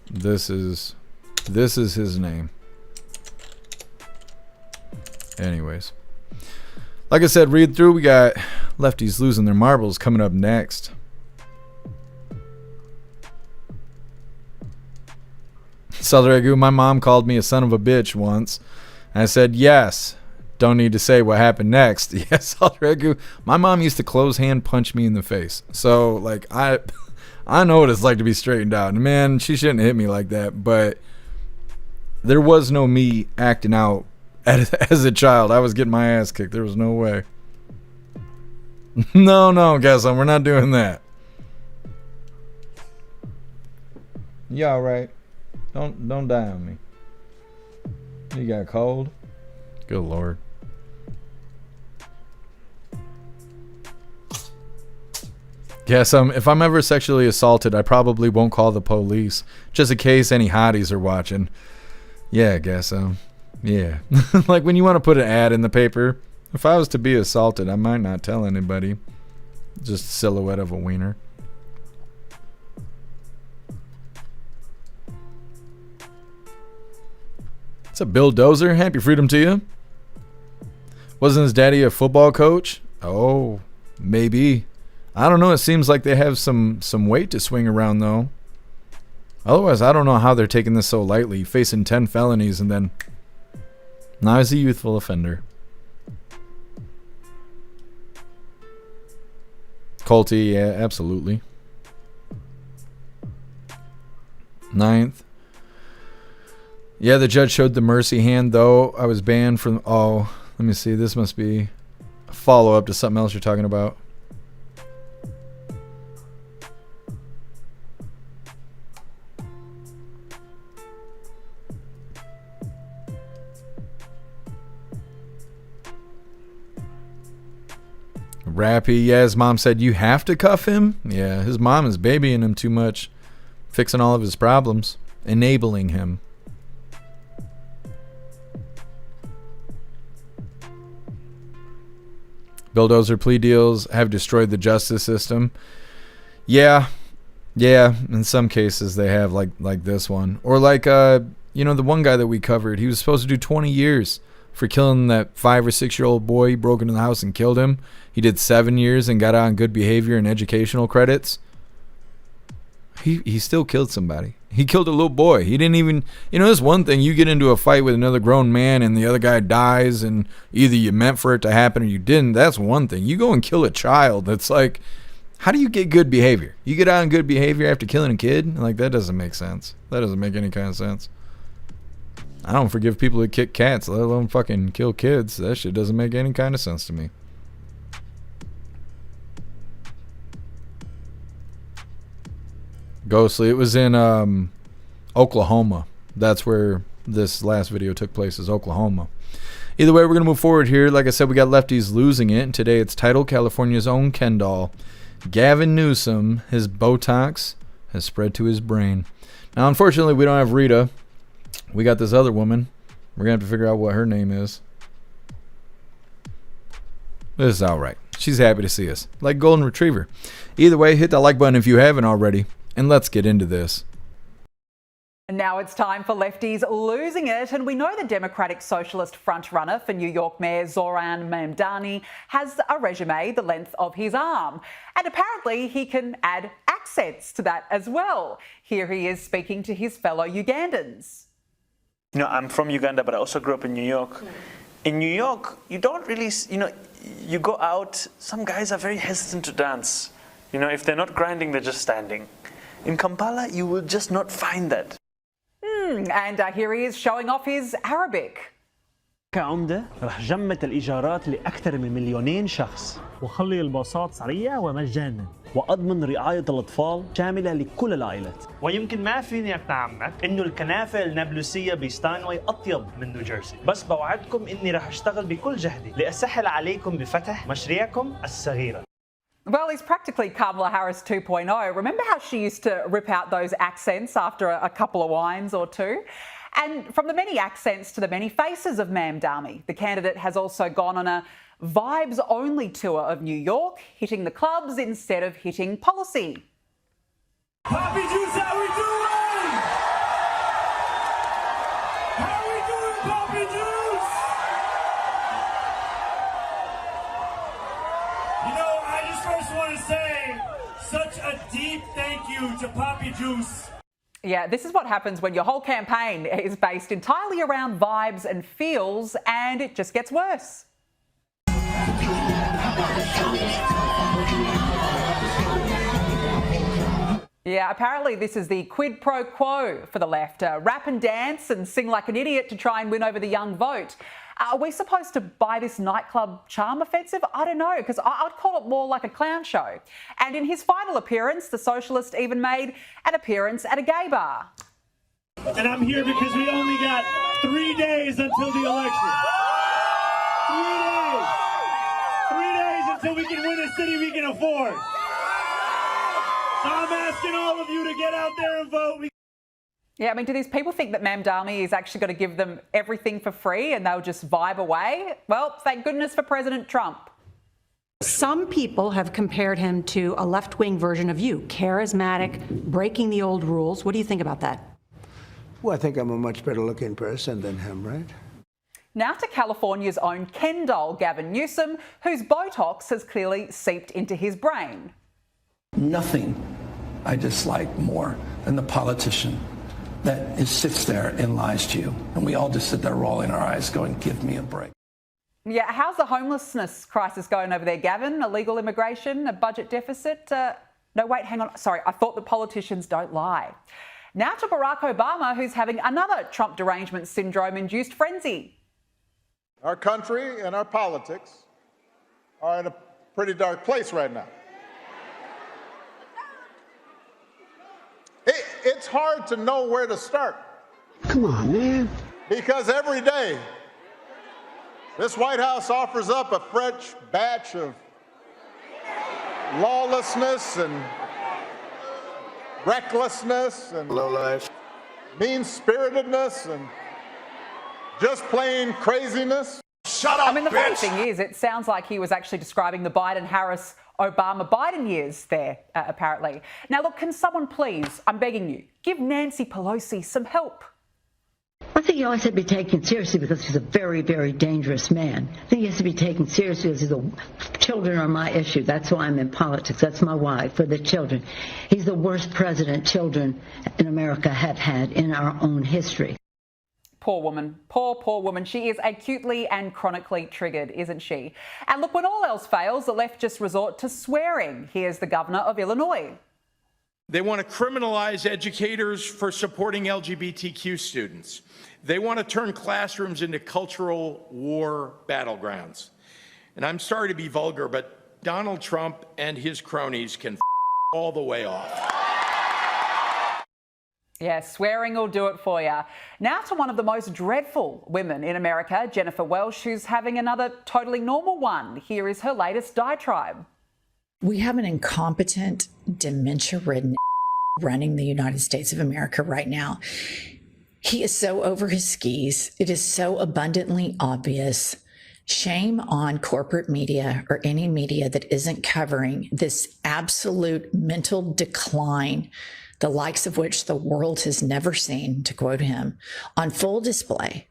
This is his name. Anyways. Like I said, read through. We got lefties losing their marbles coming up next. Saldragu, my mom called me a son of a bitch once. And I said, yes. Don't need to say what happened next. Yes, Saldragu. My mom used to close hand punch me in the face. So, like, I know what it's like to be straightened out. And, man, she shouldn't hit me like that. But there was no me acting out as a child. I was getting my ass kicked. There was no way. No, guess we're not doing that. You all right? Don't die on me. You got cold? Good Lord. Yes, if I'm ever sexually assaulted, I probably won't call the police, just in case any hotties are watching. Yeah, I guess yeah. Like when you want to put an ad in the paper, if I was to be assaulted, I might not tell anybody. Just silhouette of a wiener. What's up, Bill Dozer? Happy freedom to you. Wasn't his daddy a football coach? Oh, maybe. I don't know. It seems like they have some weight to swing around, though. Otherwise, I don't know how they're taking this so lightly. Facing 10 felonies and then... Now he's a youthful offender. Colty, yeah, absolutely. 9th. Yeah, the judge showed the mercy hand, though. I was banned from... Oh, let me see. This must be a follow-up to something else you're talking about. Rappy, yeah, his mom said, you have to cuff him? Yeah, his mom is babying him too much. Fixing all of his problems. Enabling him. Bulldozer plea deals have destroyed the justice system. Yeah, in some cases they have, like this one. Or like, the one guy that we covered, he was supposed to do 20 years for killing that 5 or 6 year old boy. He broke into the house and killed him. He did 7 years and got out on good behavior and educational credits. He still killed somebody. He killed a little boy. He didn't even... there's one thing. You get into a fight with another grown man and the other guy dies and either you meant for it to happen or you didn't. That's one thing. You go and kill a child. That's like... How do you get good behavior? You get out on good behavior after killing a kid? Like, that doesn't make sense. That doesn't make any kind of sense. I don't forgive people that kick cats, let alone fucking kill kids. That shit doesn't make any kind of sense to me. Ghostly. It was in Oklahoma. That's where this last video took place, is Oklahoma. Either way, we're going to move forward here. Like I said, we got lefties losing it. And today it's titled California's own Ken doll. Gavin Newsom, his Botox has spread to his brain. Now, unfortunately, we don't have Rita. We got this other woman. We're going to have to figure out what her name is. This is all right. She's happy to see us. Like Golden Retriever. Either way, hit that like button if you haven't already. And let's get into this. And now it's time for lefties losing it. And we know the Democratic Socialist frontrunner for New York Mayor Zoran Mamdani has a resume the length of his arm. And apparently he can add accents to that as well. Here he is speaking to his fellow Ugandans. I'm from Uganda, but I also grew up in New York. In New York, you don't really, you go out, some guys are very hesitant to dance. If they're not grinding, they're just standing. In Kampala, you will just not find that. And here he is showing off his Arabic. كعمدة رح جمد الإيجارات لأكثر من 2,000,000 شخص وخلي الباصات سريعة ومجانا وأضمن رعاية الأطفال شاملة لكل العائلات. ويمكن ما فيني أقنعك إنه الكنافة النابلسية بستانواي أطيب من نيوجيرسي، بس بوعدكم إني رح أشتغل بكل جهدي لأسهل عليكم بفتح مشاريعكم الصغيرة. Well, he's practically Kamala Harris 2.0. Remember how she used to rip out those accents after a couple of wines or two? And from the many accents to the many faces of Ma'am Dami, the candidate has also gone on a vibes-only tour of New York, hitting the clubs instead of hitting policy. Poppy Juice, how we doing? How we doing, Poppy Juice? You know, I just first want to say such a deep thank you to Poppy Juice. Yeah, this is what happens when your whole campaign is based entirely around vibes and feels, and it just gets worse. Yeah, apparently this is the quid pro quo for the left. Rap and dance and sing like an idiot to try and win over the young vote. Are we supposed to buy this nightclub charm offensive? I don't know, because I'd call it more like a clown show. And in his final appearance, the socialist even made an appearance at a gay bar. And I'm here because we only got 3 days until the election. 3 days. 3 days until we can win a city we can afford. So I'm asking all of you to get out there and vote. Yeah, I mean, do these people think that Ma'am Dami is actually going to give them everything for free and they'll just vibe away? Well, thank goodness for President Trump. Some people have compared him to a left-wing version of you, charismatic, breaking the old rules. What do you think about that? Well, I think I'm a much better looking person than him, right? Now to California's own Ken doll, Gavin Newsom, whose Botox has clearly seeped into his brain. Nothing I dislike more than the politician that sits there and lies to you. And we all just sit there rolling our eyes going, give me a break. Yeah, how's the homelessness crisis going over there, Gavin? Illegal immigration, a budget deficit? No, wait, hang on. Sorry, I thought the politicians don't lie. Now to Barack Obama, who's having another Trump derangement syndrome-induced frenzy. Our country and our politics are in a pretty dark place right now. It's hard to know where to start. Come on, man. Because every day, this White House offers up a fresh batch of lawlessness and recklessness and lowlife, mean-spiritedness and just plain craziness. Shut up, I mean, the funny thing is, it sounds like he was actually describing the Biden-Harris-Obama-Biden years there, apparently. Now, look, can someone please, I'm begging you, give Nancy Pelosi some help? I think he always has to be taken seriously because he's a very, very dangerous man. I think he has to be taken seriously because children are my issue. That's why I'm in politics. That's my why, for the children. He's the worst president children in America have had in our own history. Poor woman. Poor woman. She is acutely and chronically triggered, isn't she? And look, when all else fails, the left just resort to swearing. Here's the governor of Illinois. They want to criminalize educators for supporting LGBTQ students. They want to turn classrooms into cultural war battlegrounds. And I'm sorry to be vulgar, but Donald Trump and his cronies can all the way off. Yeah, swearing will do it for you. Now to one of the most dreadful women in America, Jennifer Welsh, who's having another totally normal one. Here is her latest diatribe. We have an incompetent, dementia-ridden running the United States of America right now. He is so over his skis. It is so abundantly obvious. Shame on corporate media or any media that isn't covering this absolute mental decline, the likes of which the world has never seen, to quote him, on full display.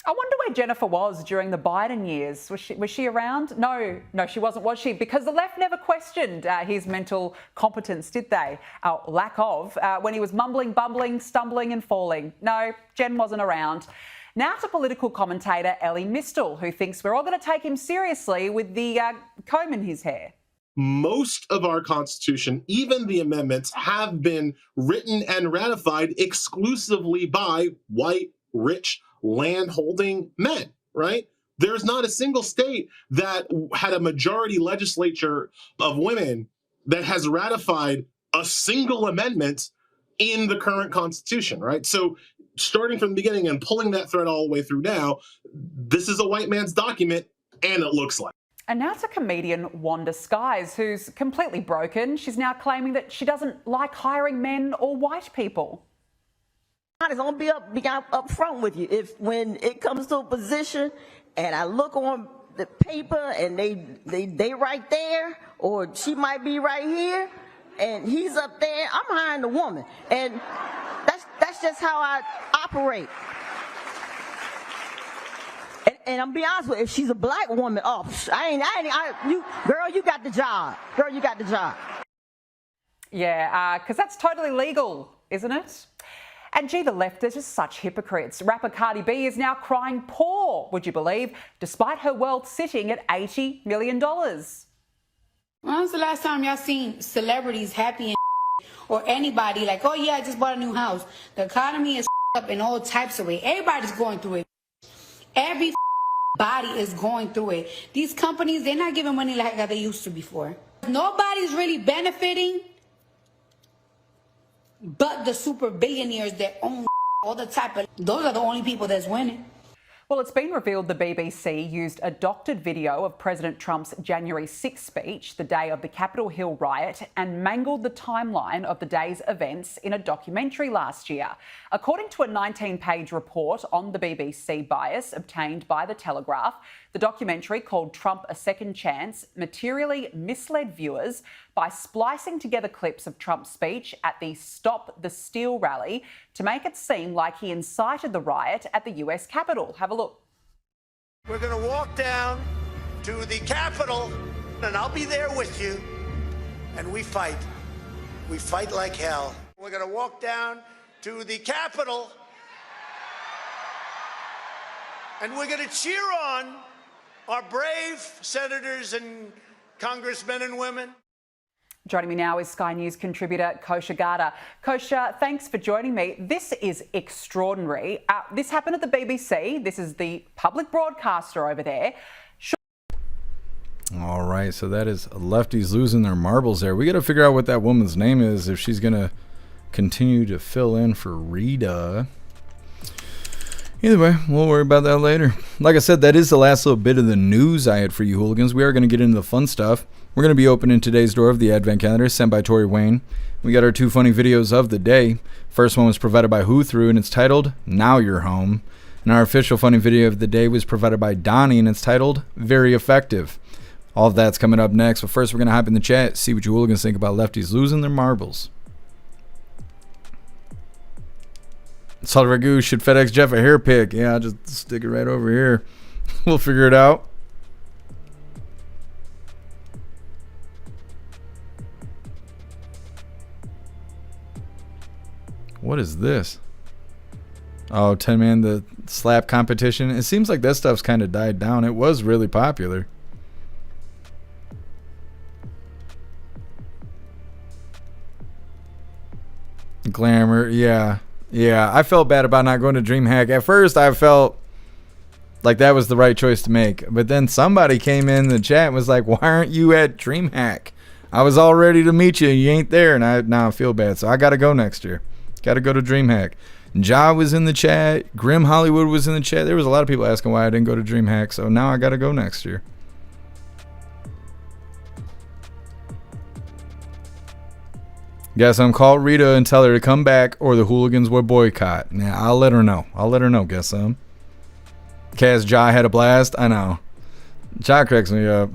I wonder where Jennifer was during the Biden years. Was she around? No, she wasn't, was she? Because the left never questioned his mental competence, did they? Lack of, when he was mumbling, bumbling, stumbling and falling. No, Jen wasn't around. Now to political commentator Ellie Mistel, who thinks we're all going to take him seriously with the comb in his hair. most of our Constitution, even the amendments, have been written and ratified exclusively by white, rich, land-holding men, right? There's not a single state that had a majority legislature of women that has ratified a single amendment in the current Constitution, right? So starting from the beginning and pulling that thread all the way through now, this is a white man's document, and it looks like. And now to comedian Wanda Skies, who's completely broken. She's now claiming that she doesn't like hiring men or white people. I'm gonna be up front with you. If when it comes to a position and I look on the paper and they right there, or she might be right here, and he's up there, I'm hiring the woman, and that's just how I operate. And I'm be honest with you, if she's a black woman, you got the job. Girl, you got the job. Yeah, because that's totally legal, isn't it? And gee, the left are just such hypocrites. Rapper Cardi B is now crying poor, would you believe, despite her wealth sitting at $80 million. When was the last time y'all seen celebrities happy and or anybody like, oh yeah, I just bought a new house? The economy is up in all types of ways. Everybody's going through it. Every body is going through it. These companies, they're not giving money like they used to before. Nobody's really benefiting but the super billionaires that own all the type of, those are the only people that's winning. Well, it's been revealed the BBC used a doctored video of President Trump's January 6th speech, the day of the Capitol Hill riot, and mangled the timeline of the day's events in a documentary last year. According to a 19-page report on the BBC bias obtained by The Telegraph, the documentary, called Trump A Second Chance, materially misled viewers by splicing together clips of Trump's speech at the Stop the Steal rally to make it seem like he incited the riot at the US Capitol. Have a look. We're going to walk down to the Capitol, and I'll be there with you, and we fight. We fight like hell. We're going to walk down to the Capitol, and we're going to cheer on our brave senators and congressmen and women. Joining me now is Sky News contributor Kosha Garda. Kosha, thanks for joining me. This is extraordinary. This happened at the BBC. This is the public broadcaster over there. All right, so that is lefties losing their marbles there. We got to figure out what that woman's name is if she's going to continue to fill in for Rita. Either way, we'll worry about that later. Like I said, that is the last little bit of the news I had for you hooligans. We are going to get into the fun stuff. We're going to be opening today's door of the Advent Calendar sent by Tori Wayne. We got our two funny videos of the day. First one was provided by Who Through, and it's titled Now You're Home. And our official funny video of the day was provided by Donnie, and it's titled Very Effective. All of that's coming up next, but first we're going to hop in the chat, see what you hooligans think about lefties losing their marbles. Salt Ragu, should FedEx Jeff a hair pick? Yeah, I'll just stick it right over here. We'll figure it out. What is this? Oh, 10-man, the slap competition. It seems like that stuff's kind of died down. It was really popular. Glamour, yeah. Yeah, I felt bad about not going to DreamHack. At first, I felt like that was the right choice to make. But then somebody came in the chat and was like, why aren't you at DreamHack? I was all ready to meet you. You ain't there. And now I feel bad. So I got to go next year. Got to go to DreamHack. Ja was in the chat. Grim Hollywood was in the chat. There was a lot of people asking why I didn't go to DreamHack. So now I got to go next year. Guess I'm call Rita and tell her to come back or the hooligans will boycott. Now I'll let her know. Guess some. Kaz Ja had a blast. I know. Ja cracks me up.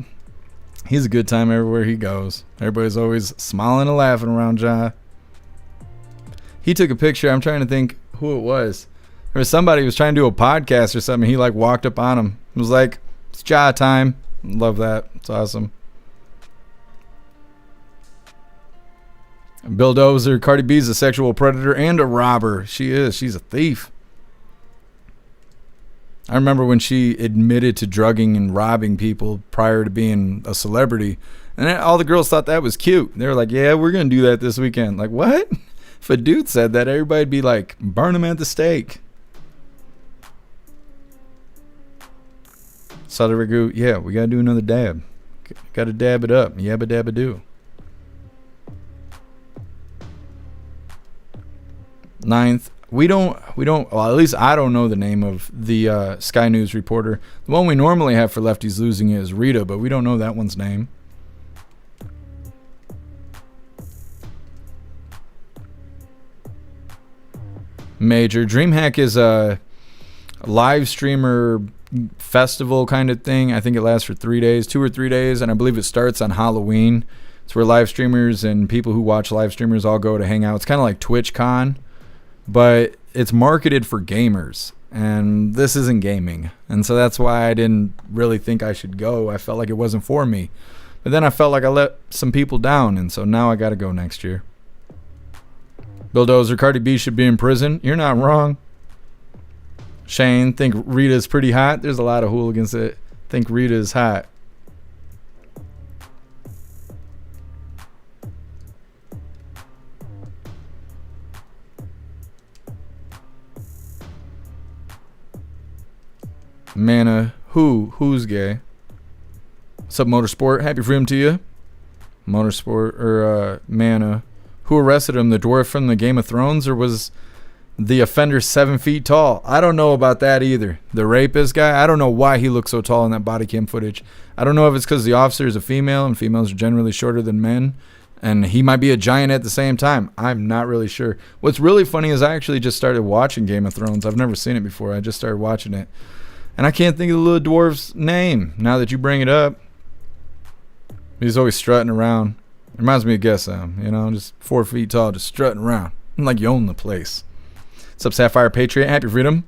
He's a good time everywhere he goes. Everybody's always smiling and laughing around Ja. He took a picture. I'm trying to think who it was. There was somebody who was trying to do a podcast or something. He like walked up on him. It was like, it's Ja time. Love that. It's awesome. Bill Dozer, Cardi B's a sexual predator and a robber. She is. She's a thief. I remember when she admitted to drugging and robbing people prior to being a celebrity. And then all the girls thought that was cute. They were like, yeah, we're going to do that this weekend. Like, what? If a dude said that, everybody'd be like, burn him at the stake. Sadaragu, yeah, we got to do another dab. Got to dab it up. Yabba dabba do. 9th. We don't, well, at least I don't know the name of the Sky News reporter. The one we normally have for Lefties Losing It is Rita, but we don't know that one's name. Major. DreamHack is a live streamer festival kind of thing. I think it lasts for 3 days, 2 or 3 days, and I believe it starts on Halloween. It's where live streamers and people who watch live streamers all go to hang out. It's kind of like TwitchCon, but it's marketed for gamers, and this isn't gaming, and so that's why I didn't really think I should go. I felt like it wasn't for me, but then I felt like I let some people down, and so now I got to go next year. Bulldozer, Cardi B should be in prison. You're not wrong. Shane, think Rita's pretty hot. There's a lot of hooligans that think Rita is hot. Mana, who's gay? What's up, Motorsport? Happy freedom to you. Motorsport, or Mana. Who arrested him? The dwarf from the Game of Thrones, or was the offender 7 feet tall? I don't know about that either. The rapist guy, I don't know why he looks so tall in that body cam footage. I don't know if it's because the officer is a female and females are generally shorter than men, and he might be a giant at the same time. I'm not really sure. What's really funny is I actually just started watching Game of Thrones. I've never seen it before. I just started watching it, and I can't think of the little dwarf's name now that you bring it up. He's always strutting around. Reminds me of Guess Sam, you know, just 4 feet tall, just strutting around. Like you own the place. What's up, Sapphire Patriot? Happy freedom.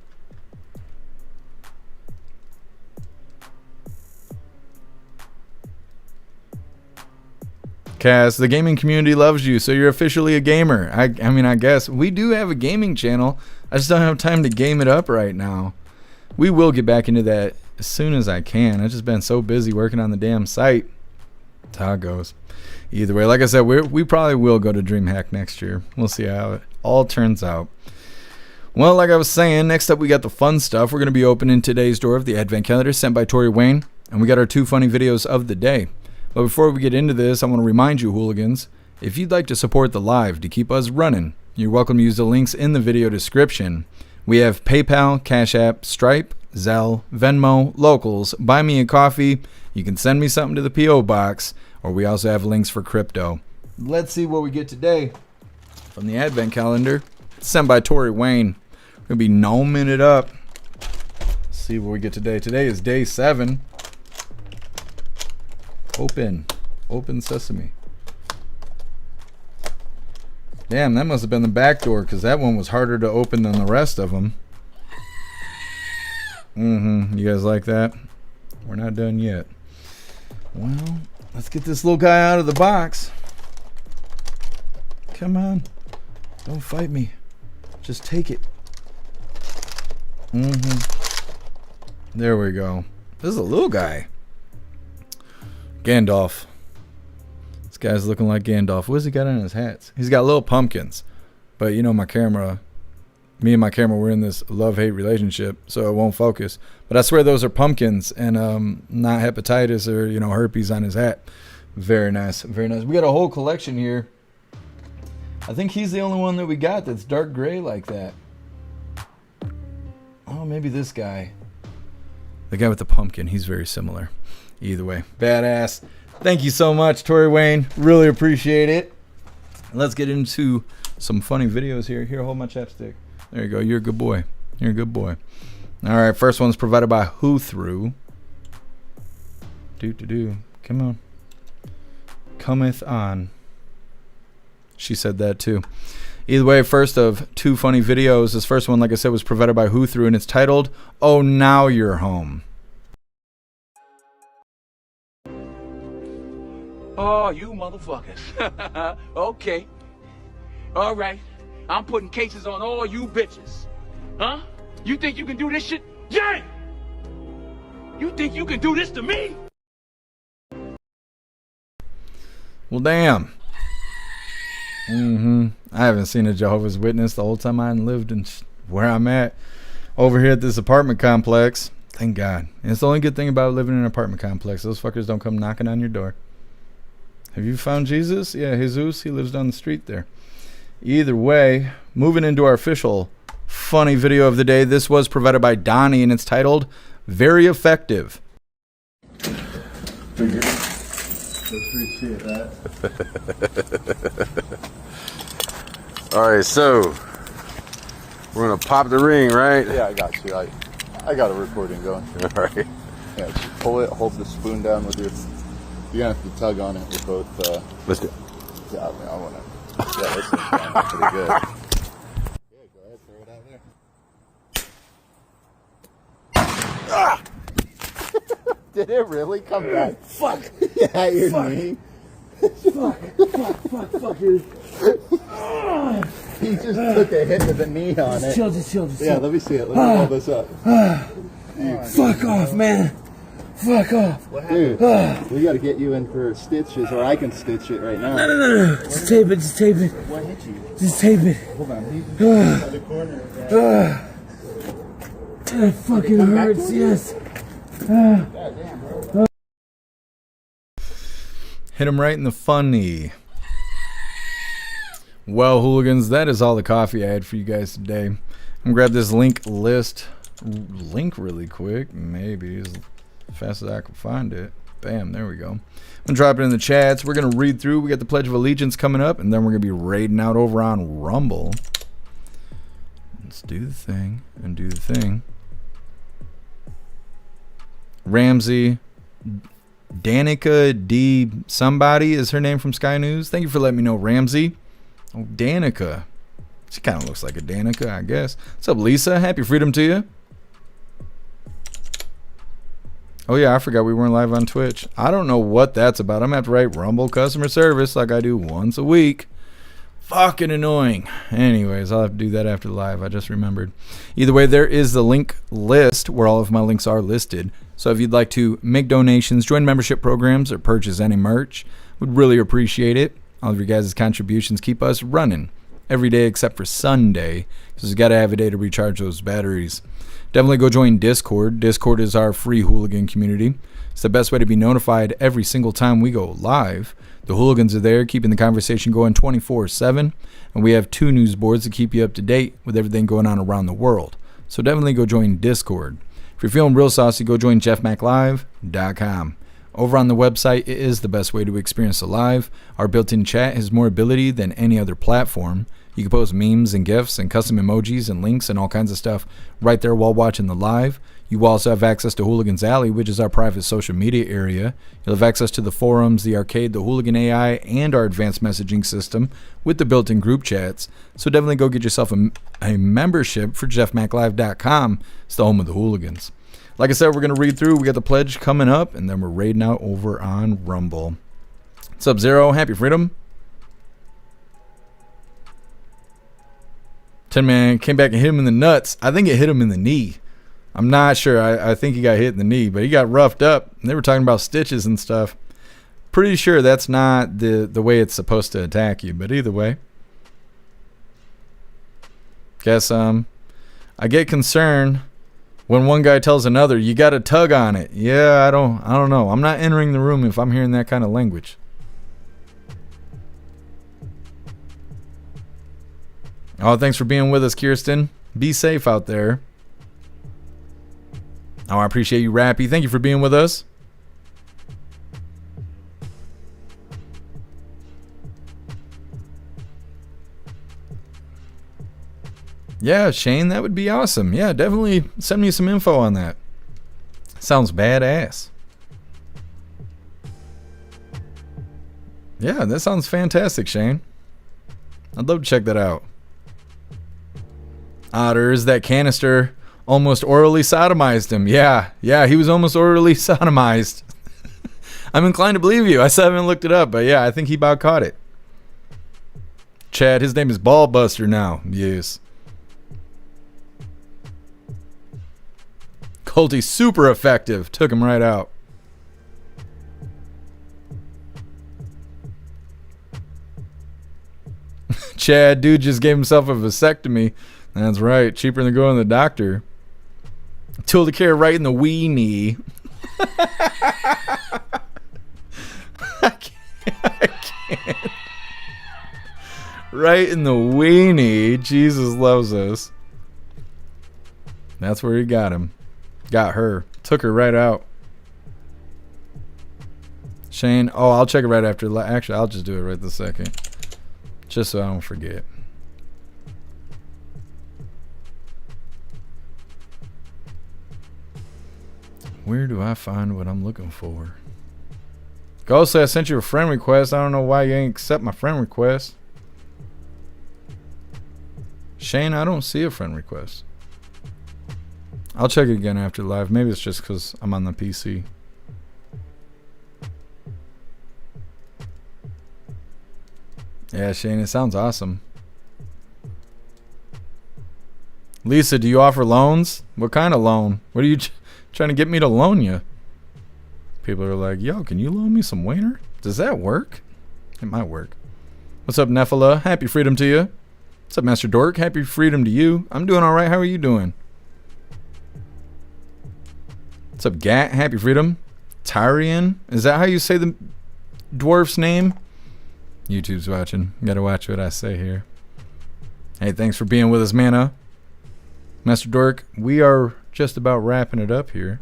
Cass, the gaming community loves you, so you're officially a gamer. I mean, I guess. We do have a gaming channel. I just don't have time to game it up right now. We will get back into that as soon as I can. I've just been so busy working on the damn site. That's how it goes. Either way, like I said, we probably will go to DreamHack next year. We'll see how it all turns out. Well, like I was saying, next up we got the fun stuff. We're going to be opening today's door of the Advent Calendar sent by Tori Wayne, and we got our 2 funny videos of the day. But before we get into this, I want to remind you, hooligans, if you'd like to support the live to keep us running, you're welcome to use the links in the video description. We have PayPal, Cash App, Stripe, Zelle, Venmo, Locals, Buy Me a Coffee. You can send me something to the P.O. Box, or we also have links for crypto. Let's see what we get today from the Advent Calendar sent by Tori Wayne. We're going to be gnoming it up. Let's see what we get today. Today is day 7. Open sesame. Damn, that must have been the back door, because that one was harder to open than the rest of them. You guys like that? We're not done yet. Well, let's get this little guy out of the box. Come on. Don't fight me. Just take it. There we go. This is a little guy. Gandalf. This guy's looking like Gandalf. What has he got on his hats? He's got little pumpkins. But you know, me and my camera, we're in this love-hate relationship, so it won't focus. But I swear those are pumpkins and not hepatitis or, you know, herpes on his hat. Very nice. Very nice. We got a whole collection here. I think he's the only one that we got that's dark gray like that. Oh, maybe this guy. The guy with the pumpkin. He's very similar. Either way. Badass. Thank you so much, Tori Wayne. Really appreciate it. Let's get into some funny videos here. Here, hold my chapstick. There you go. You're a good boy. You're a good boy. All right. First one's provided by Who Through. Come on. Cometh on. She said that too. Either way, first of 2 funny videos. This first one, like I said, was provided by Who Through, and it's titled, Oh, Now You're Home. Oh, you motherfuckers. Okay. All right. I'm putting cases on all you bitches. Huh? You think you can do this shit? Yeah! You think you can do this to me? Well, damn. I haven't seen a Jehovah's Witness the whole time I lived in where I'm at over here at this apartment complex. Thank God. And it's the only good thing about living in an apartment complex. Those fuckers don't come knocking on your door. Have you found Jesus? Yeah, Jesus. He lives down the street there. Either way, moving into our official funny video of the day. This was provided by Donnie, and it's titled Very Effective. Appreciate that. All right, so we're gonna pop the ring, right? Yeah, I got you. I got a recording going. All right. Yeah, just pull it, hold the spoon down with your. You're gonna have to tug on it with both. Let's do it. Yeah, I wanna. Yeah, this one's going pretty good. Yeah, go ahead, throw it out there. Ah! Did it really come back? Fuck! At your knee? Fuck, dude. He just took a hit to the knee on it. Chill. Yeah, let me see it. Let me hold this up. Fuck off, man. Fuck off. Dude, we gotta get you in for stitches, or I can stitch it right now. No. Just tape it. What hit you? Just tape it. Hold on. He's in the corner. That fucking hurts, yes. Goddamn, bro. Hit him right in the funny. Well, hooligans, that is all the coffee I had for you guys today. I'm gonna grab this link really quick, maybe as fast as I can find it. Bam, there we go. I'm gonna drop it in the chats. We're gonna read through. We got the Pledge of Allegiance coming up, and then we're gonna be raiding out over on Rumble. Let's do the thing and do the thing. Ramsey, Danica D. Somebody is her name from Sky News. Thank you for letting me know, Ramsey. Oh, Danica. She kind of looks like a Danica, I guess. What's up, Lisa? Happy freedom to you. Oh, yeah, I forgot we weren't live on Twitch. I don't know what that's about. I'm going to have to write Rumble customer service like I do once a week. Fucking annoying. Anyways, I'll have to do that after the live. I just remembered. Either way, there is the link list where all of my links are listed. So if you'd like to make donations, join membership programs, or purchase any merch, would really appreciate it. All of your guys' contributions keep us running every day except for Sunday, because we've got to have a day to recharge those batteries. Definitely go join Discord. Discord is our free hooligan community. It's the best way to be notified every single time we go live. The hooligans are there keeping the conversation going 24/7, and we have 2 news boards to keep you up to date with everything going on around the world. So definitely go join Discord. If you're feeling real saucy, go join jeffmaclive.com. Over on the website, it is the best way to experience the live. Our built-in chat has more ability than any other platform. You can post memes and GIFs and custom emojis and links and all kinds of stuff right there while watching the live. You also have access to Hooligans Alley, which is our private social media area. You'll have access to the forums, the arcade, the Hooligan AI, and our advanced messaging system with the built-in group chats. So definitely go get yourself a membership for jeffmaclive.com. It's the home of the hooligans. Like I said, we're going to read through. We got the pledge coming up, and then we're raiding out over on Rumble. What's up, Zero? Happy freedom. 10 Man came back and hit him in the nuts. I think it hit him in the knee. I'm not sure. I think he got hit in the knee, but he got roughed up. And they were talking about stitches and stuff. Pretty sure that's not the way it's supposed to attack you, but either way. Guess I get concerned when one guy tells another, you got to tug on it. Yeah, I don't know. I'm not entering the room if I'm hearing that kind of language. Oh, thanks for being with us, Kirsten. Be safe out there. Oh, I appreciate you, Rappy. Thank you for being with us. Yeah, Shane, that would be awesome. Yeah, definitely send me some info on that. Sounds badass. Yeah, that sounds fantastic, Shane. I'd love to check that out. Otters, that canister almost orally sodomized him. Yeah, he was almost orally sodomized. I'm inclined to believe you. I still haven't looked it up, but yeah, I think he about caught it. Chad, his name is Ballbuster now. Yes. Colty, super effective. Took him right out. Chad, dude just gave himself a vasectomy. That's right. Cheaper than going to the doctor. Tool the care right in the weenie. I can't. Right in the weenie. Jesus loves us. That's where he got him. Got her. Took her right out. Shane. Oh, I'll check it right after. Actually, I'll just do it right this second. Just so I don't forget. Where do I find what I'm looking for? Ghostly, I sent you a friend request. I don't know why you ain't accept my friend request. Shane, I don't see a friend request. I'll check it again after live. Maybe it's just because I'm on the PC. Yeah, Shane, it sounds awesome. Lisa, do you offer loans? What kind of loan? What are you trying to get me to loan you? People are like, yo, can you loan me some wiener? Does that work? It might work. What's up, Nephilah? Happy freedom to you. What's up, Master Dork? Happy freedom to you. I'm doing all right. How are you doing? What's up, Gat? Happy freedom. Tyrian? Is that how you say the dwarf's name? YouTube's watching. Gotta watch what I say here. Hey, thanks for being with us, Mana. Master Dork, we are just about wrapping it up here.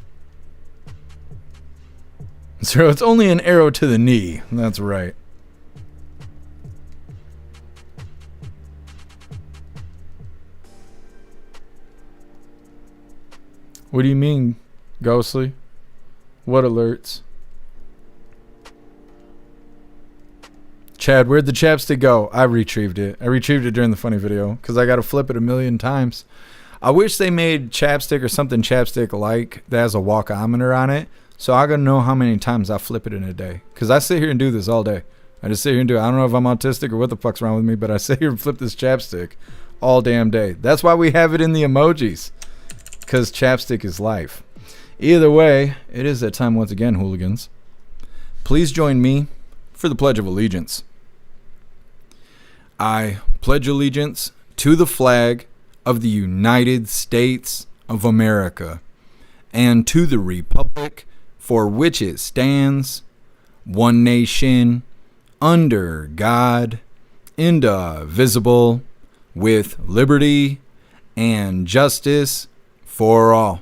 So it's only an arrow to the knee. That's right. What do you mean, Ghostly? What alerts? Chad, where'd the chapstick go? I retrieved it. I retrieved it during the funny video because I got to flip it a million times. I wish they made chapstick or something chapstick-like that has a walkometer on it, so I gotta know how many times I flip it in a day. Because I sit here and do this all day. I just sit here and do it. I don't know if I'm autistic or what the fuck's wrong with me, but I sit here and flip this chapstick all damn day. That's why we have it in the emojis. Because chapstick is life. Either way, it is that time once again, hooligans. Please join me for the Pledge of Allegiance. I pledge allegiance to the flag of the United States of America and to the republic for which it stands, one nation, under God, indivisible, with liberty and justice for all.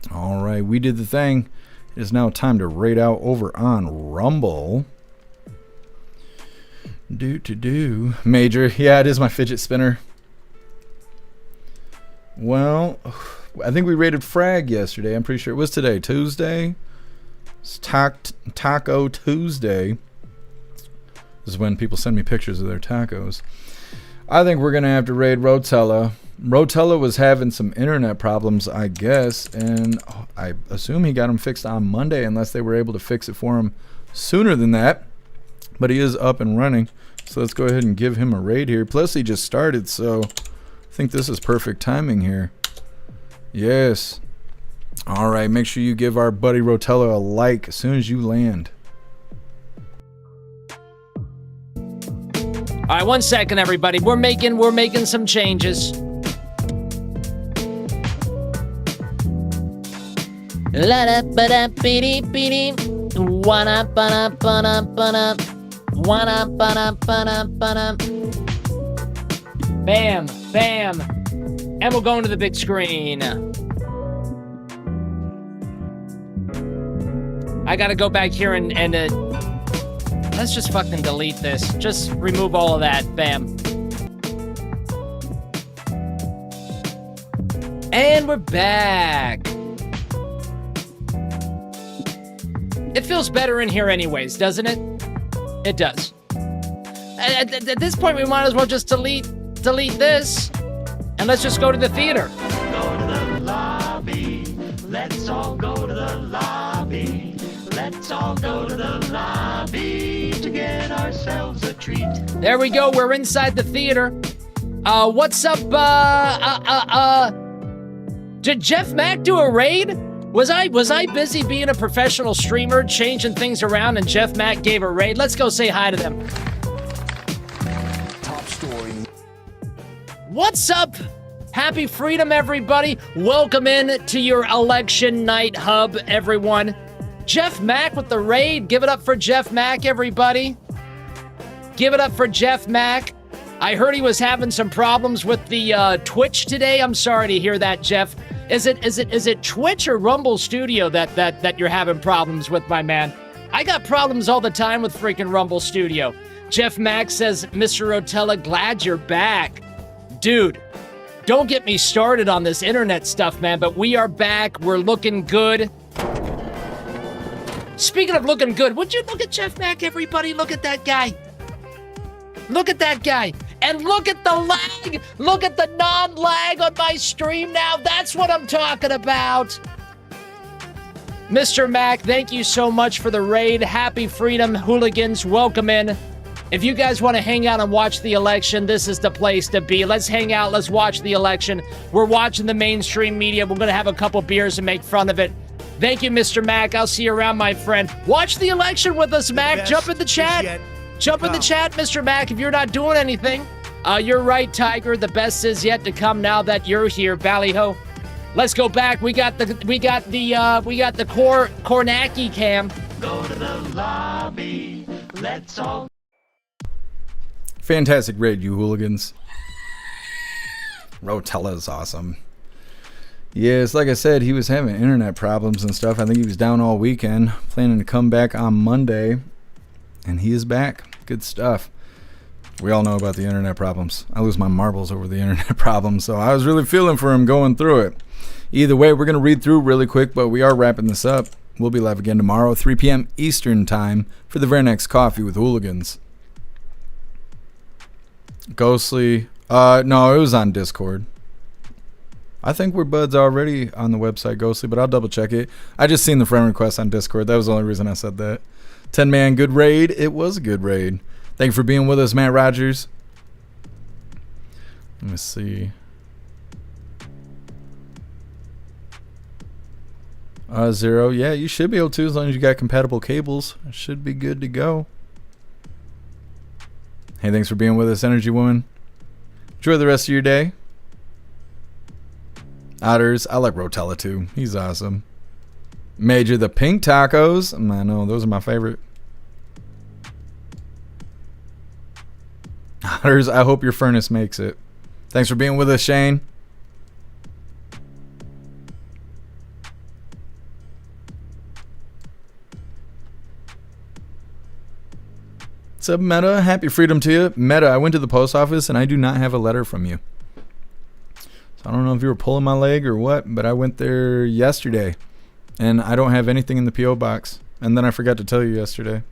All right, we did the thing. It is now time to raid out over on Rumble. Major. Yeah, it is my fidget spinner. Well, I think we rated Frag yesterday. I'm pretty sure it was today. Tuesday? It's Taco Tuesday. This is when people send me pictures of their tacos. I think we're going to have to raid Rotella. Rotella was having some internet problems, I guess, and I assume he got them fixed on Monday unless they were able to fix it for him sooner than that. But he is up and running, so let's go ahead and give him a raid here. Plus, he just started, so I think this is perfect timing here. Yes. All right, make sure you give our buddy Rotella a like as soon as you land. All right, 1 second, everybody. We're making some changes. La da ba da be dee be dee. Wanna ba ba ba. Wanna ba ba. Bam, bam. And we're going to the big screen. I gotta go back here and let's just fucking delete this. Just remove all of that. Bam. And we're back. It feels better in here anyways, doesn't it? It does. At this point, we might as well just delete this. And let's just go to the theater. Go to the lobby. Let's all go to the lobby. Let's all go to the lobby to get ourselves a treat. There we go. We're inside the theater. What's up? Did Jeff Mack do a raid? Was I busy being a professional streamer, changing things around, and Jeff Mack gave a raid? Let's go say hi to them. story. What's up? Happy freedom, everybody. Welcome in to your election night hub, everyone. Jeff Mack with the raid. Give it up for Jeff Mack, everybody. Give it up for Jeff Mack. I heard he was having some problems with the Twitch today. I'm sorry to hear that, Jeff. Is it Twitch or Rumble Studio that you're having problems with, my man? I got problems all the time with freaking Rumble Studio. Jeff Mack says, Mr. Rotella, glad you're back. Dude, don't get me started on this internet stuff, man, but we are back. We're looking good. Speaking of looking good, would you look at Jeff Mack, everybody? Look at that guy. Look at that guy. And look at the lag. Look at the non-lag on my stream now. That's what I'm talking about. Mr. Mack, thank you so much for the raid. Happy freedom, hooligans. Welcome in. If you guys want to hang out and watch the election, this is the place to be. Let's hang out. Let's watch the election. We're watching the mainstream media. We're going to have a couple beers and make fun of it. Thank you, Mr. Mack. I'll see you around, my friend. Watch the election with us, Mack. Jump in the chat. Jump in the chat, Mr. Mack, if you're not doing anything. You're right, Tiger. The best is yet to come now that you're here, Ballyho. Let's go back. We got the Kornacki cam. Go to the lobby. Let's all. Fantastic raid, you hooligans. Rotella is awesome. Yes, like I said, he was having internet problems and stuff. I think he was down all weekend, planning to come back on Monday. And he is back. Good stuff. We all know about the internet problems. I lose my marbles over the internet problems, so I was really feeling for him going through it. Either way, we're going to read through really quick, but we are wrapping this up. We'll be live again tomorrow, 3 p.m. Eastern time, for the very next Coffee with Hooligans. Ghostly. No, it was on Discord. I think we're buds already on the website, Ghostly, but I'll double check it. I just seen the friend request on Discord. That was the only reason I said that. 10-man good raid. It was a good raid. Thank you for being with us, Matt Rogers. Let me see. Zero. Yeah, you should be able to as long as you got compatible cables. It should be good to go. Hey, thanks for being with us, Energy Woman. Enjoy the rest of your day. Otters. I like Rotella too. He's awesome. Major the pink tacos. I know, those are my favorite. Otters, I hope your furnace makes it. Thanks for being with us, Shane. What's up, Meta? Happy freedom to you. Meta, I went to the post office and I do not have a letter from you. So I don't know if you were pulling my leg or what, but I went there yesterday and I don't have anything in the P.O. box. And then I forgot to tell you yesterday.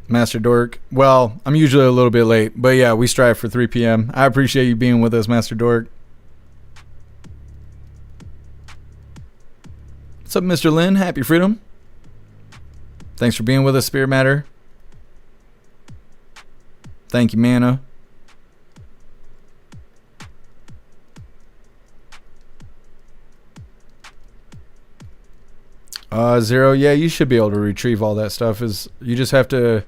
Master Dork. Well, I'm usually a little bit late, but yeah, we strive for 3 p.m. I appreciate you being with us, Master Dork. What's up, Mr. Lin? Happy freedom. Thanks for being with us, Spirit Matter. Thank you, Mana. Zero. Yeah, you should be able to retrieve all that stuff. You just have to.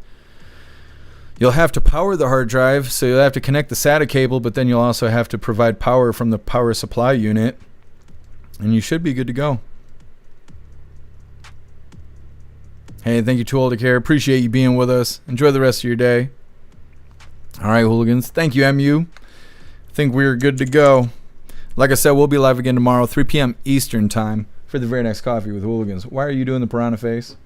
You'll have to power the hard drive, so you'll have to connect the SATA cable, but then you'll also have to provide power from the power supply unit, and you should be good to go. Hey, thank you, Too Old to Care. Appreciate you being with us. Enjoy the rest of your day. All right, hooligans. Thank you, MU. I think we're good to go. Like I said, we'll be live again tomorrow, 3 p.m. Eastern time, for the very next Coffee with Hooligans. Why are you doing the piranha face?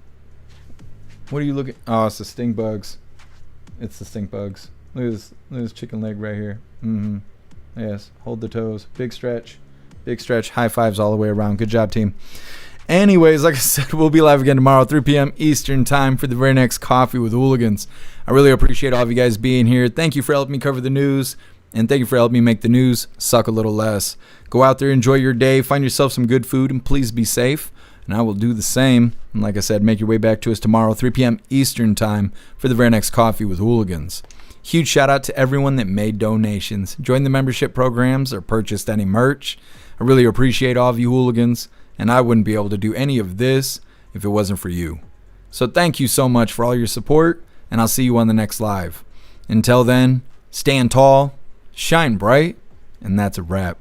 What are you looking? Oh, it's the stink bugs. It's the stink bugs. Look at this chicken leg right here. Yes, hold the toes. Big stretch. Big stretch. High fives all the way around. Good job, team. Anyways, like I said, we'll be live again tomorrow, 3 p.m. Eastern time, for the very next Coffee with Hooligans. I really appreciate all of you guys being here. Thank you for helping me cover the news, and thank you for helping me make the news suck a little less. Go out there, enjoy your day, find yourself some good food, and please be safe. And I will do the same. And like I said, make your way back to us tomorrow, 3 p.m. Eastern time, for the very next Coffee with Hooligans. Huge shout out to everyone that made donations, joined the membership programs, or purchased any merch. I really appreciate all of you hooligans, and I wouldn't be able to do any of this if it wasn't for you. So thank you so much for all your support. and I'll see you on the next live. Until then, stand tall, shine bright, and that's a wrap.